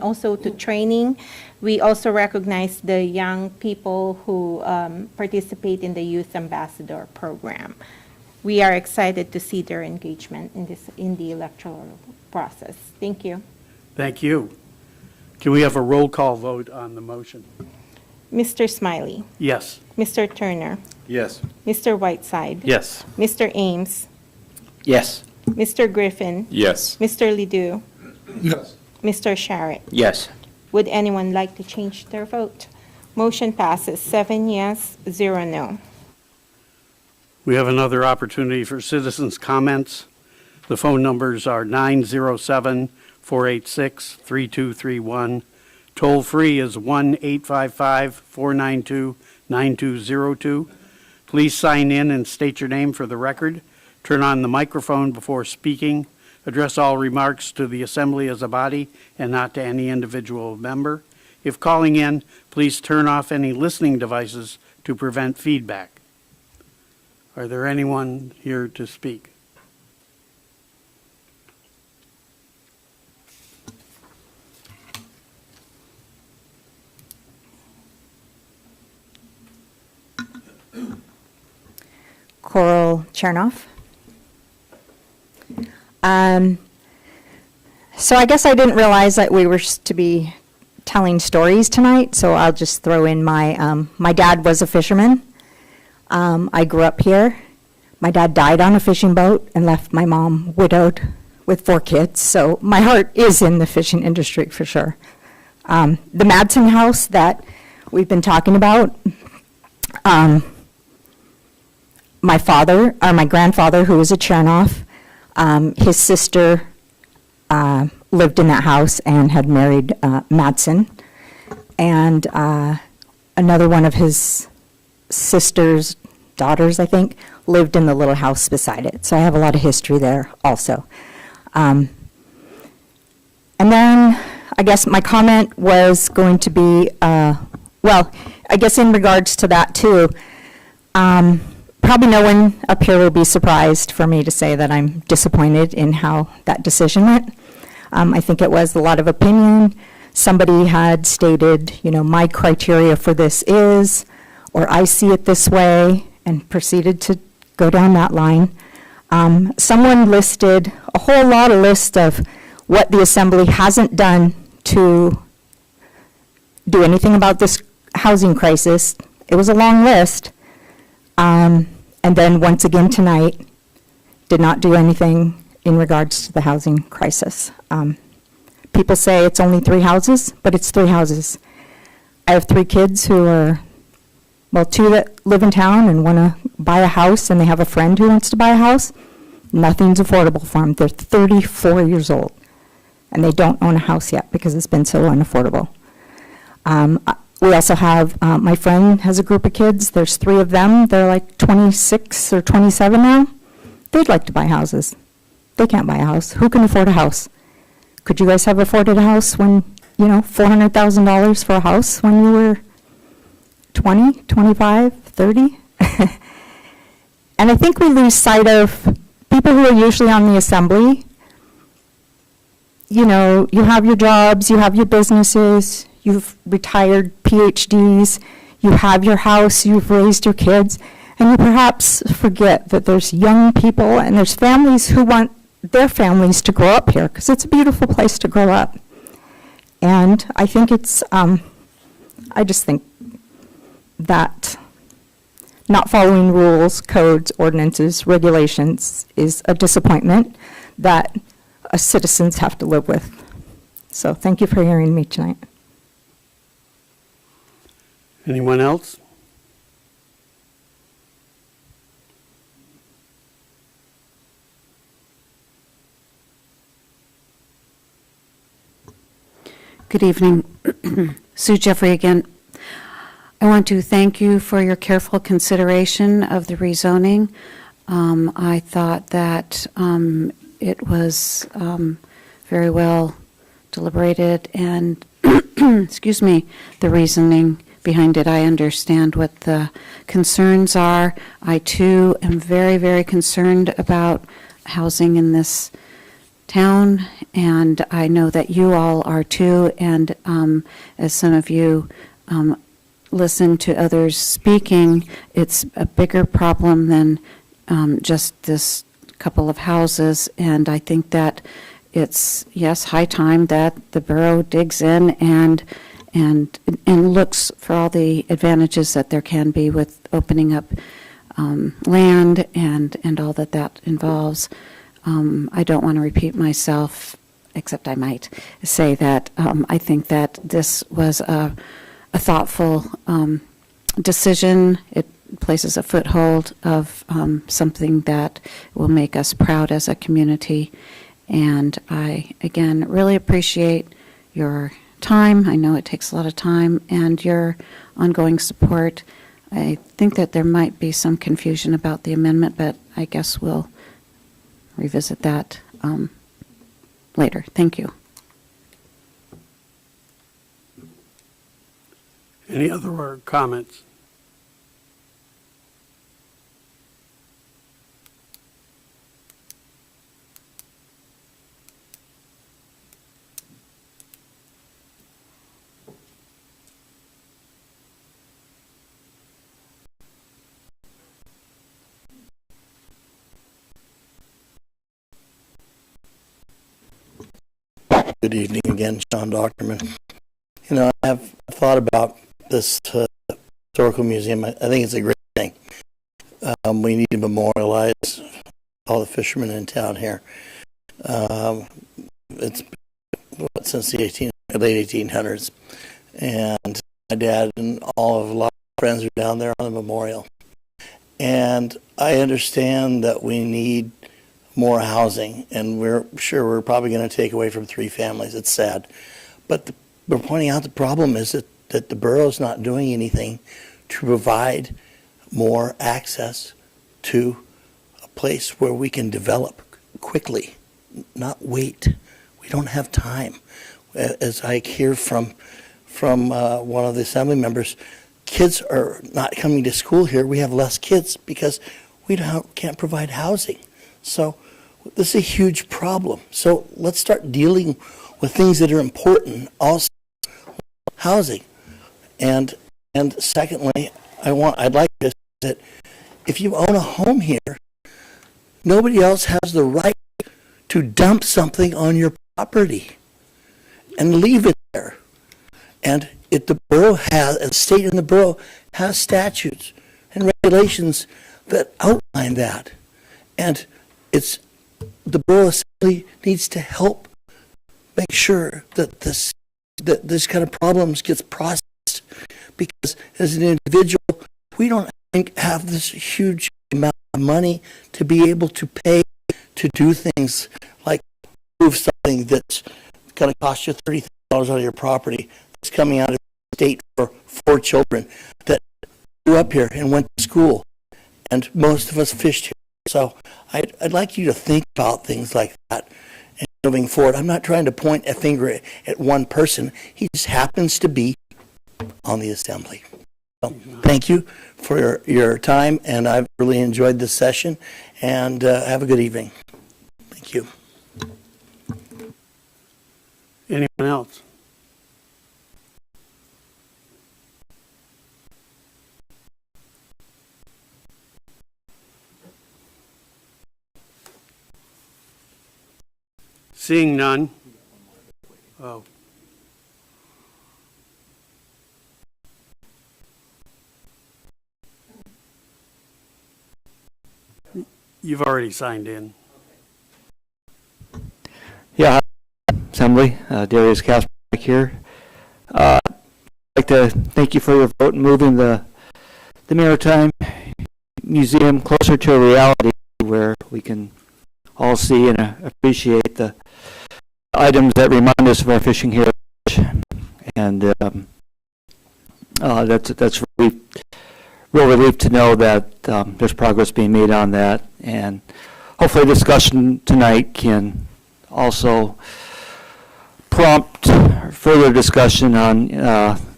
also to training. We also recognize the young people who participate in the Youth Ambassador program. We are excited to see their engagement in the electoral process. Thank you. Thank you. Can we have a roll call vote on the motion? Mr. Smiley. Yes. Mr. Turner. Yes. Mr. Whiteside. Yes. Mr. Ames. Yes. Mr. Griffin. Yes. Mr. Ledoux. Yes. Mr. Sharrett. Yes. Would anyone like to change their vote? Motion passes 7 yes, 0 no. We have another opportunity for citizens' comments. The phone numbers are 907-486-3231. Toll-free is 1-855-492-9202. Please sign in and state your name for the record. Turn on the microphone before speaking. Address all remarks to the assembly as a body and not to any individual member. If calling in, please turn off any listening devices to prevent feedback. Are there anyone here to speak? Coral Chernoff. So I guess I didn't realize that we were to be telling stories tonight, so I'll just throw in my dad was a fisherman. I grew up here. My dad died on a fishing boat and left my mom widowed with 4 kids, so my heart is in the fishing industry for sure. The Madsen house that we've been talking about, my grandfather, who was a Chernoff, his sister lived in that house and had married Madsen, and another one of his sister's daughters, I think, lived in the little house beside it. So I have a lot of history there also. And then I guess my comment was going to be, well, I guess in regards to that too, probably no one up here will be surprised for me to say that I'm disappointed in how that decision went. I think it was a lot of opinion. Somebody had stated, my criteria for this is, or I see it this way, and proceeded to go down that line. Someone listed a whole lot of list of what the assembly hasn't done to do anything about this housing crisis. It was a long list. And then once again tonight, did not do anything in regards to the housing crisis. People say it's only 3 houses, but it's 3 houses. I have 3 kids who are, 2 that live in town and want to buy a house, and they have a friend who wants to buy a house. Nothing's affordable for them. They're 34 years old, and they don't own a house yet because it's been so unaffordable. We also have, my friend has a group of kids. There's 3 of them. They're like 26 or 27 now. They'd like to buy houses. They can't buy a house. Who can afford a house? Could you guys have afforded a house when, $400,000 for a house when you were 20, 25, 30? And I think we lose sight of people who are usually on the assembly. You have your jobs, you have your businesses, you've retired PhDs, you have your house, you've raised your kids, and you perhaps forget that there's young people and there's families who want their families to grow up here, because it's a beautiful place to grow up. And I think it's, I just think that not following rules, codes, ordinances, regulations is a disappointment that citizens have to live with. So thank you for hearing me tonight. Anyone else? Good evening. Sue Jeffrey again. I want to thank you for your careful consideration of the rezoning. I thought that it was very well deliberated and, excuse me, the reasoning behind it. I understand what the concerns are. I too am very, very concerned about housing in this town, and I know that you all are too. And as some of you listen to others speaking, it's a bigger problem than just this couple of houses. And I think that it's, yes, high time that the borough digs in and looks for all the advantages that there can be with opening up land and all that involves. I don't want to repeat myself, except I might say that I think that this was a thoughtful decision. It places a foothold of something that will make us proud as a community. And I, again, really appreciate your time. I know it takes a lot of time, and your ongoing support. I think that there might be some confusion about the amendment, but I guess we'll revisit that later. Thank you. Any other comments? Good evening again, Sean Doctorman. You know, I have thought about this historical museum. I think it's a great thing. We need to memorialize all the fishermen in town here. It's since the late 1800s, and my dad and a lot of friends are down there on the memorial. And I understand that we need more housing, and we're probably going to take away from 3 families. It's sad. But we're pointing out the problem is that the borough's not doing anything to provide more access to a place where we can develop quickly, not wait. We don't have time. As I hear from one of the assembly members, kids are not coming to school here. We have less kids because we can't provide housing. So this is a huge problem. So let's start dealing with things that are important, also housing. And secondly, I'd like to say that if you own a home here, nobody else has the right to dump something on your property and leave it there. And if the borough has, and the state and the borough has statutes and regulations that outline that. And the borough assembly needs to help make sure that this kind of problems gets processed, because as an individual, we don't have this huge amount of money to be able to pay to do things like move something that's going to cost you $30,000 out of your property, that's coming out of the state for 4 children that grew up here and went to school, and most of us fished here. So I'd like you to think about things like that and moving forward. I'm not trying to point a finger at one person. He just happens to be on the assembly. So thank you for your time, and I've really enjoyed this session, and have a good evening. Thank you. Anyone else? Seeing none. Oh. You've already signed in. Yeah, Assembly, Darius Kasper here. I'd like to thank you for your vote in moving the Maritime Museum closer to a reality where we can all see and appreciate the items that remind us of our fishing heritage. And that's real relief to know that there's progress being made on that. And hopefully the discussion tonight can also prompt further discussion on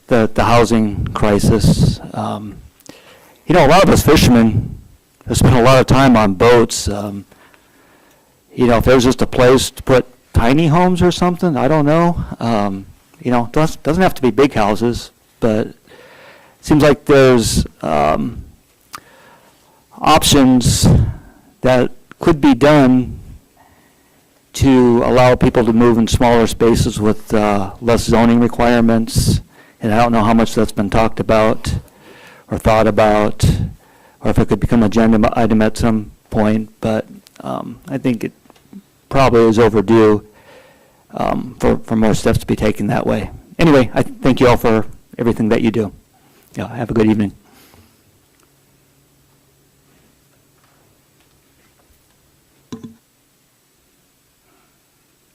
the housing crisis. You know, a lot of us fishermen have spent a lot of time on boats. You know, if there was just a place to put tiny homes or something, I don't know. You know, doesn't have to be big houses, but it seems like there's options that could be done to allow people to move in smaller spaces with less zoning requirements. And I don't know how much that's been talked about or thought about, or if it could become an agenda item at some point, but I think it probably is overdue for more steps to be taken that way. Anyway, I thank you all for everything that you do. Yeah, have a good evening.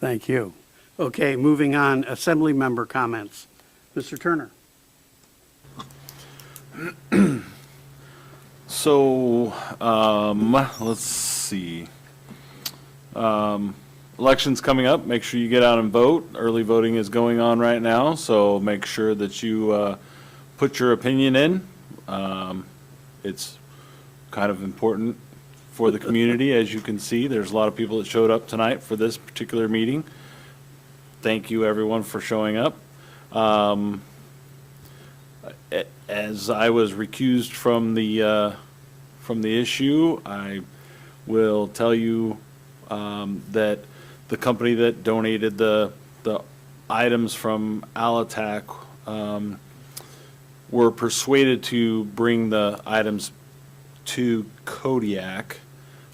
Thank you. Okay, moving on, Assembly member comments. Mr. Turner. So, let's see. Election's coming up. Make sure you get out and vote. Early voting is going on right now, so make sure that you put your opinion in. It's kind of important for the community. As you can see, there's a lot of people that showed up tonight for this particular meeting. Thank you, everyone, for showing up. As I was recused from the issue, I will tell you that the company that donated the items from Alatac were persuaded to bring the items to Kodiak.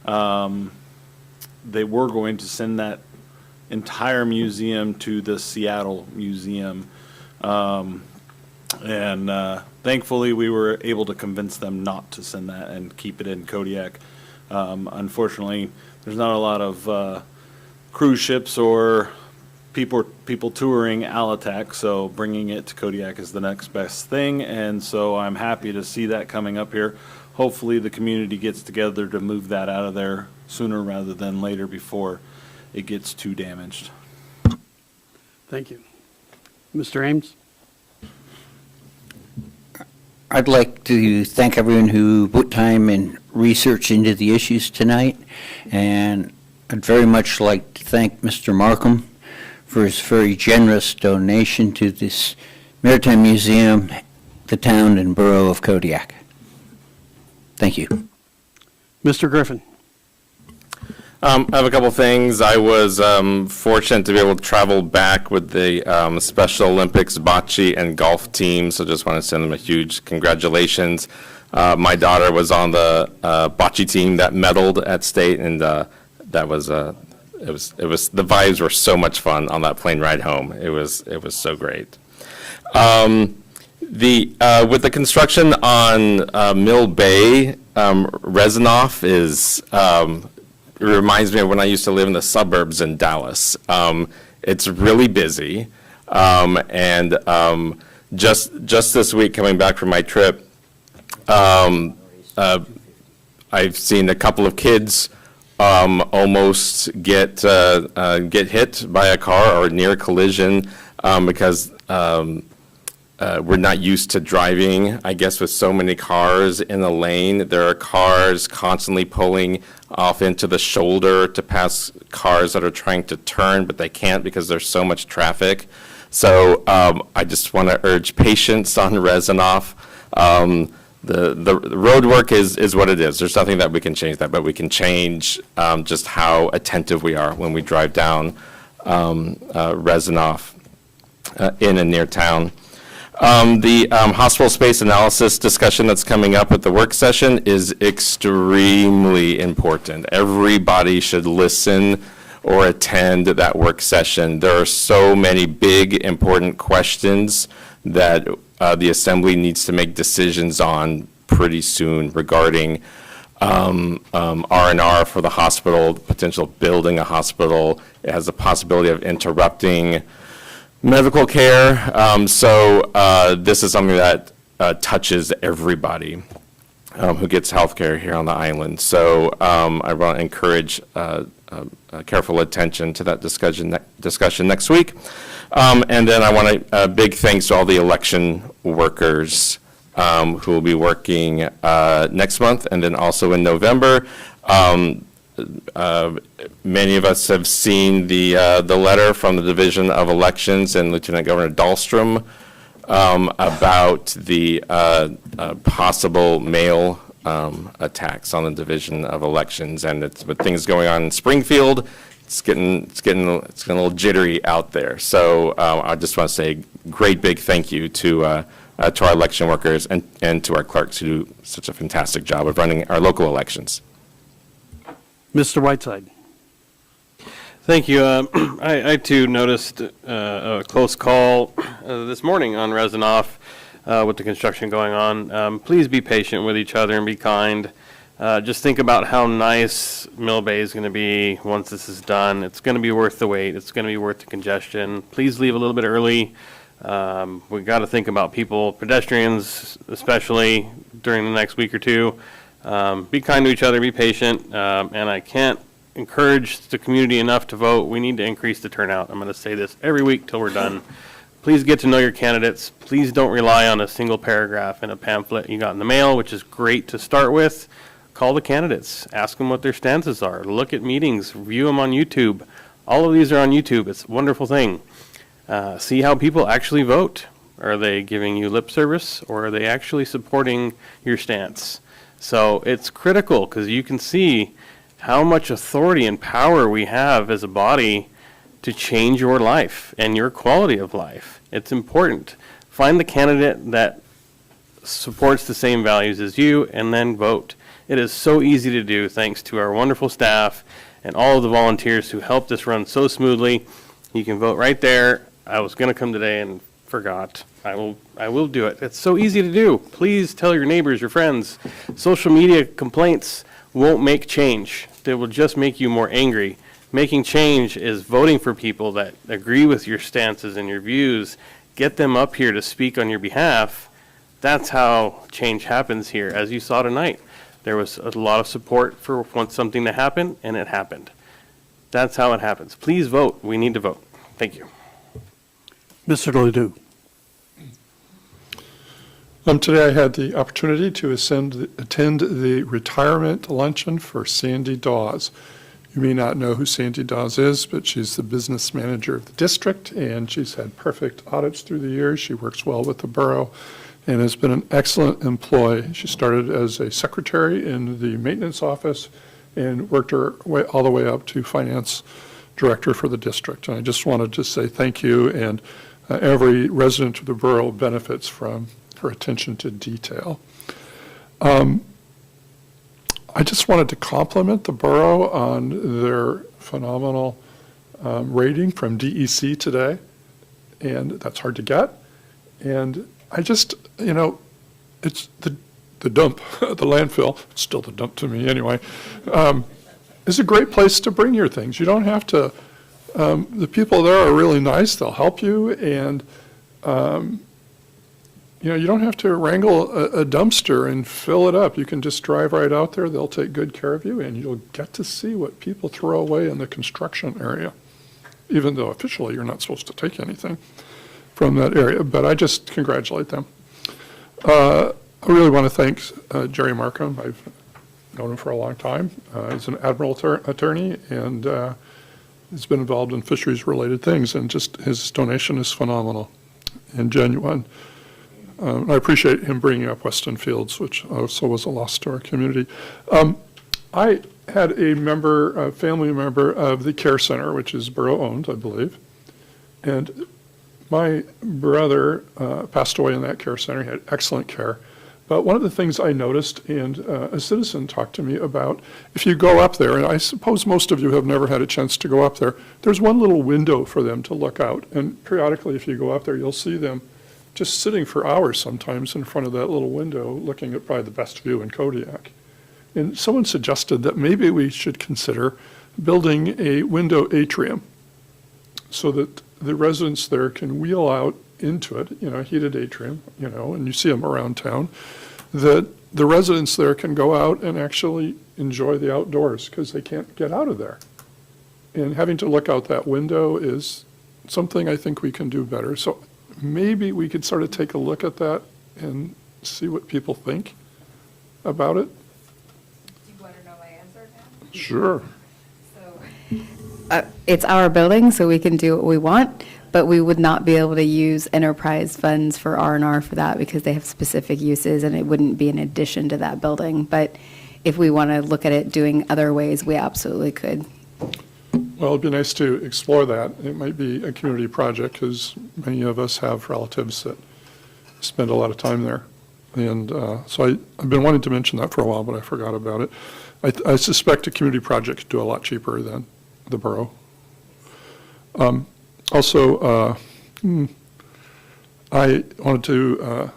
They were going to send that entire museum to the Seattle Museum. And thankfully, we were able to convince them not to send that and keep it in Kodiak. Unfortunately, there's not a lot of cruise ships or people touring Alatac, so bringing it to Kodiak is the next best thing. And so I'm happy to see that coming up here. Hopefully, the community gets together to move that out of there sooner rather than later before it gets too damaged. Thank you. Mr. Ames? I'd like to thank everyone who put time and research into the issues tonight, and I'd very much like to thank Mr. Markham for his very generous donation to this Maritime Museum, the town and borough of Kodiak. Thank you. Mr. Griffin? I have a couple things. I was fortunate to be able to travel back with the Special Olympics bocce and golf team, so just want to send them a huge congratulations. My daughter was on the bocce team that medaled at state, and that was the vibes were so much fun on that plane ride home. It was so great. With the construction on Mill Bay, Rezanoff is. It reminds me of when I used to live in the suburbs in Dallas. It's really busy, and just this week coming back from my trip, I've seen a couple of kids almost get hit by a car or near collision because we're not used to driving, I guess, with so many cars in the lane. There are cars constantly pulling off into the shoulder to pass cars that are trying to turn, but they can't because there's so much traffic. So I just want to urge patience on Rezanoff. The road work is what it is. There's nothing that we can change that, but we can change just how attentive we are when we drive down Rezanoff in and near town. The hospital space analysis discussion that's coming up at the work session is extremely important. Everybody should listen or attend that work session. There are so many big, important questions that the Assembly needs to make decisions on pretty soon regarding R&R for the hospital, potential building a hospital. It has the possibility of interrupting medical care, so this is something that touches everybody who gets health care here on the island. So I want to encourage careful attention to that discussion next week. And then I want a big thanks to all the election workers who will be working next month and then also in November. Many of us have seen the letter from the Division of Elections and Lieutenant Governor Dahlstrom about the possible mail attacks on the Division of Elections, and it's with things going on in Springfield. It's getting a little jittery out there. So I just want to say great big thank you to our election workers and to our clerks who do such a fantastic job of running our local elections. Mr. Whiteside. Thank you. I too noticed a close call this morning on Rezanoff with the construction going on. Please be patient with each other and be kind. Just think about how nice Mill Bay is going to be once this is done. It's going to be worth the wait. It's going to be worth the congestion. Please leave a little bit early. We've got to think about people, pedestrians especially, during the next week or two. Be kind to each other, be patient, and I can't encourage the community enough to vote. We need to increase the turnout. I'm going to say this every week till we're done. Please get to know your candidates. Please don't rely on a single paragraph in a pamphlet you got in the mail, which is great to start with. Call the candidates. Ask them what their stances are. Look at meetings. View them on YouTube. All of these are on YouTube. It's a wonderful thing. See how people actually vote. Are they giving you lip service, or are they actually supporting your stance? So it's critical because you can see how much authority and power we have as a body to change your life and your quality of life. It's important. Find the candidate that supports the same values as you and then vote. It is so easy to do thanks to our wonderful staff and all of the volunteers who helped this run so smoothly. You can vote right there. I was going to come today and forgot. I will do it. It's so easy to do. Please tell your neighbors, your friends. Social media complaints won't make change. They will just make you more angry. Making change is voting for people that agree with your stances and your views. Get them up here to speak on your behalf. That's how change happens here. As you saw tonight, there was a lot of support for something to happen, and it happened. That's how it happens. Please vote. We need to vote. Thank you. Mr. Ledoux. Today I had the opportunity to attend the retirement luncheon for Sandy Dawes. You may not know who Sandy Dawes is, but she's the business manager of the district, and she's had perfect audits through the years. She works well with the borough and has been an excellent employee. She started as a secretary in the maintenance office and worked her way all the way up to finance director for the district. And I just wanted to say thank you, and every resident of the borough benefits from her attention to detail. I just wanted to compliment the borough on their phenomenal rating from DEC today, and that's hard to get. And I just, it's the dump, the landfill, it's still the dump to me anyway, is a great place to bring your things. You don't have to, the people there are really nice, they'll help you, and you don't have to wrangle a dumpster and fill it up. You can just drive right out there. They'll take good care of you, and you'll get to see what people throw away in the construction area, even though officially you're not supposed to take anything from that area. But I just congratulate them. I really want to thank Jerry Markham. I've known him for a long time. He's an admiral attorney, and he's been involved in fisheries-related things, and just his donation is phenomenal and genuine. I appreciate him bringing up Weston Fields, which also was a loss to our community. I had a family member of the care center, which is borough-owned, I believe, and my brother passed away in that care center. He had excellent care. But one of the things I noticed, and a citizen talked to me about, if you go up there, and I suppose most of you have never had a chance to go up there, there's one little window for them to look out. And periodically, if you go up there, you'll see them just sitting for hours sometimes in front of that little window, looking at probably the best view in Kodiak. And someone suggested that maybe we should consider building a window atrium so that the residents there can wheel out into it, a heated atrium, and you see them around town, that the residents there can go out and actually enjoy the outdoors because they can't get out of there. And having to look out that window is something I think we can do better. So maybe we could sort of take a look at that and see what people think about it. Do you want to know my answer now? Sure. It's our building, so we can do what we want, but we would not be able to use enterprise funds for R&R for that because they have specific uses, and it wouldn't be in addition to that building. But if we want to look at it doing other ways, we absolutely could. Well, it'd be nice to explore that. It might be a community project because many of us have relatives that spend a lot of time there. And so I've been wanting to mention that for a while, but I forgot about it. I suspect a community project could do a lot cheaper than the borough. Also, I wanted to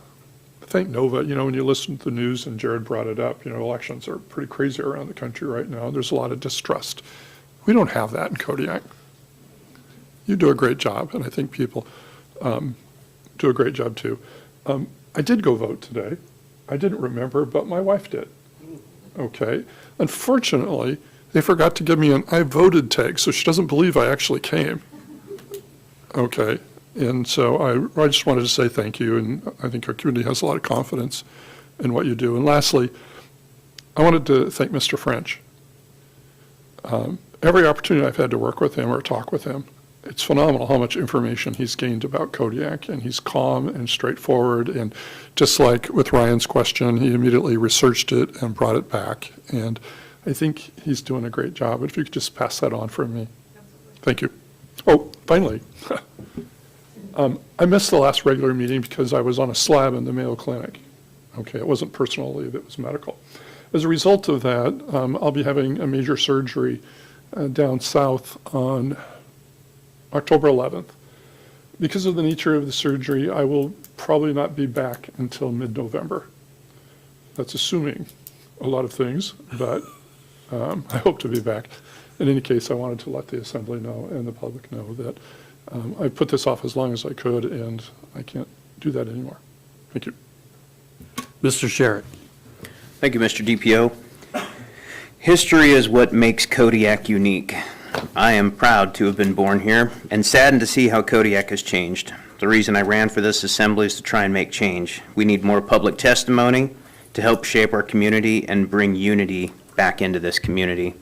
thank Nova. You know, when you listen to the news, and Jared brought it up, you know, elections are pretty crazy around the country right now. There's a lot of distrust. We don't have that in Kodiak. You do a great job, and I think people do a great job too. I did go vote today. I didn't remember, but my wife did. Okay. Unfortunately, they forgot to give me an I voted tag, so she doesn't believe I actually came. Okay. And so I just wanted to say thank you, and I think our community has a lot of confidence in what you do. And lastly, I wanted to thank Mr. French. Every opportunity I've had to work with him or talk with him, it's phenomenal how much information he's gained about Kodiak, and he's calm and straightforward. And just like with Ryan's question, he immediately researched it and brought it back. And I think he's doing a great job. If you could just pass that on for me. Thank you. Oh, finally, I missed the last regular meeting because I was on a slab in the Mayo Clinic. Okay, it wasn't personal leave, it was medical. As a result of that, I'll be having a major surgery down south on October 11th. Because of the nature of the surgery, I will probably not be back until mid-November. That's assuming a lot of things, but I hope to be back. In any case, I wanted to let the Assembly know and the public know that I put this off as long as I could, and I can't do that anymore. Thank you. Mr. Sherritt. Thank you, Mr. DPO. History is what makes Kodiak unique. I am proud to have been born here and saddened to see how Kodiak has changed. The reason I ran for this assembly is to try and make change. We need more public testimony to help shape our community and bring unity back into this community.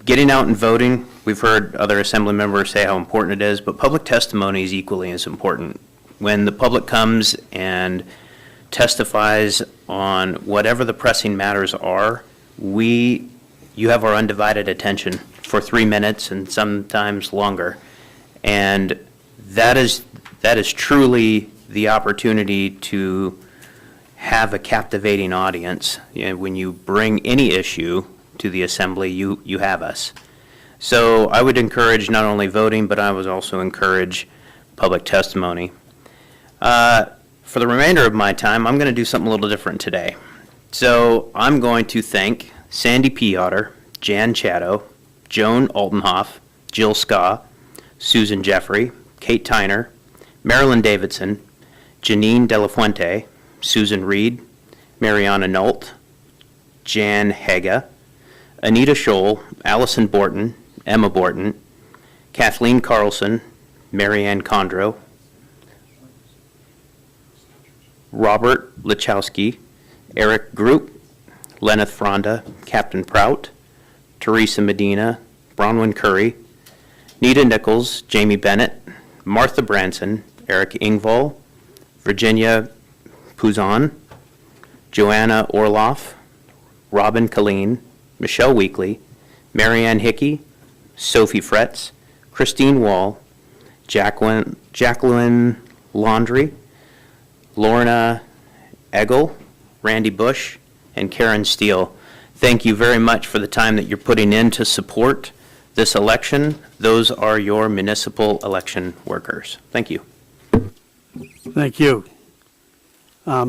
Getting out and voting, we've heard other assembly members say how important it is, but public testimony is equally as important. When the public comes and testifies on whatever the pressing matters are, you have our undivided attention for 3 minutes and sometimes longer. And that is truly the opportunity to have a captivating audience. You know, when you bring any issue to the assembly, you have us. So I would encourage not only voting, but I would also encourage public testimony. For the remainder of my time, I'm going to do something a little different today. So I'm going to thank Sandy Piotr, Jan Chatto, Joan Altenhoff, Jill Ska, Susan Jeffrey, Kate Tyner, Marilyn Davidson, Janine De La Fuente, Susan Reed, Mariana Nolt, Jan Hega, Anita Scholl, Allison Borton, Emma Borton, Kathleen Carlson, Marianne Condro, Robert Lachowski, Eric Group, Lenneth Fronda, Captain Prout, Teresa Medina, Bronwyn Curry, Nita Nichols, Jamie Bennett, Martha Branson, Eric Ingval, Virginia Puzon, Joanna Orloff, Robin Colleen, Michelle Weekly, Marianne Hickey, Sophie Fretz, Christine Wall, Jacqueline Laundry, Lorna Eggle, Randy Bush, and Karen Steele. Thank you very much for the time that you're putting in to support this election. Those are your municipal election workers. Thank you. Thank you. I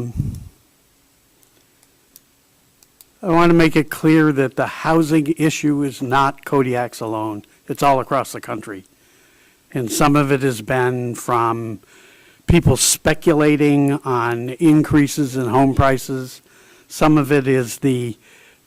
want to make it clear that the housing issue is not Kodiak's alone. It's all across the country. And some of it has been from people speculating on increases in home prices. Some of it is the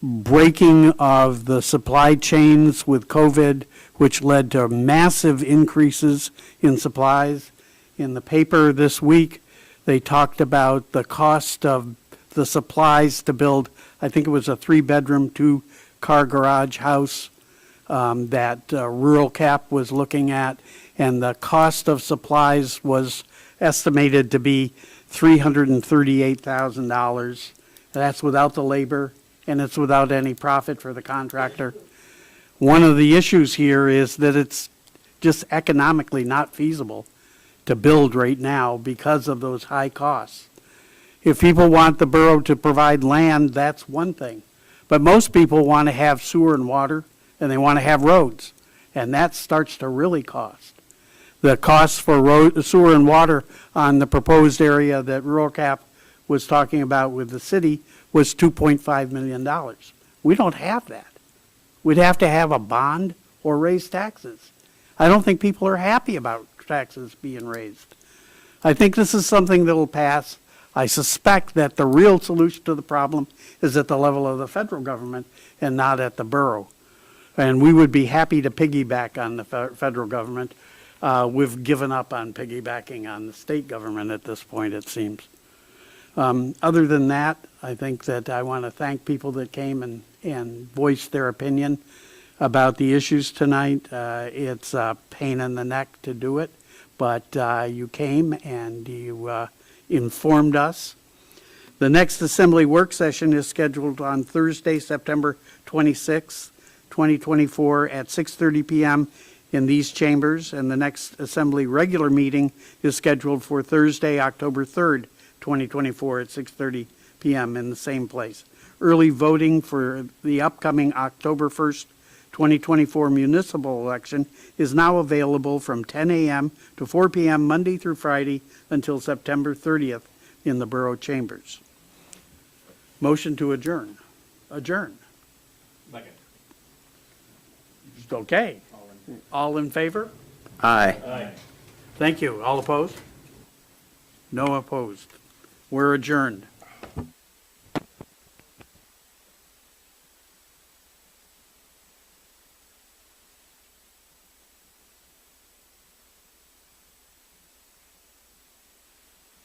breaking of the supply chains with COVID, which led to massive increases in supplies. In the paper this week, they talked about the cost of the supplies to build, I think it was a 3-bedroom, 2-car garage house that Rural Cap was looking at, and the cost of supplies was estimated to be $338,000. That's without the labor, and it's without any profit for the contractor. One of the issues here is that it's just economically not feasible to build right now because of those high costs. If people want the borough to provide land, that's one thing. But most people want to have sewer and water, and they want to have roads, and that starts to really cost. The cost for road, sewer and water on the proposed area that Rural Cap was talking about with the city was $2.5 million. We don't have that. We'd have to have a bond or raise taxes. I don't think people are happy about taxes being raised. I think this is something that will pass. I suspect that the real solution to the problem is at the level of the federal government and not at the borough. And we would be happy to piggyback on the federal government. We've given up on piggybacking on the state government at this point, it seems. Other than that, I think that I want to thank people that came and voiced their opinion about the issues tonight. It's a pain in the neck to do it, but you came and you informed us. The next Assembly work session is scheduled on Thursday, September 26th, 2024 at 6:30 p.m. in these chambers, and the next Assembly regular meeting is scheduled for Thursday, October 3rd, 2024 at 6:30 p.m. in the same place. Early voting for the upcoming October 1st, 2024 municipal election is now available from 10 a.m. to 4 p.m. Monday through Friday until September 30th in the borough chambers. Motion to adjourn. Adjourn. Second. Okay. All in favor? Aye. Aye. Thank you. All opposed? No opposed. We're adjourned.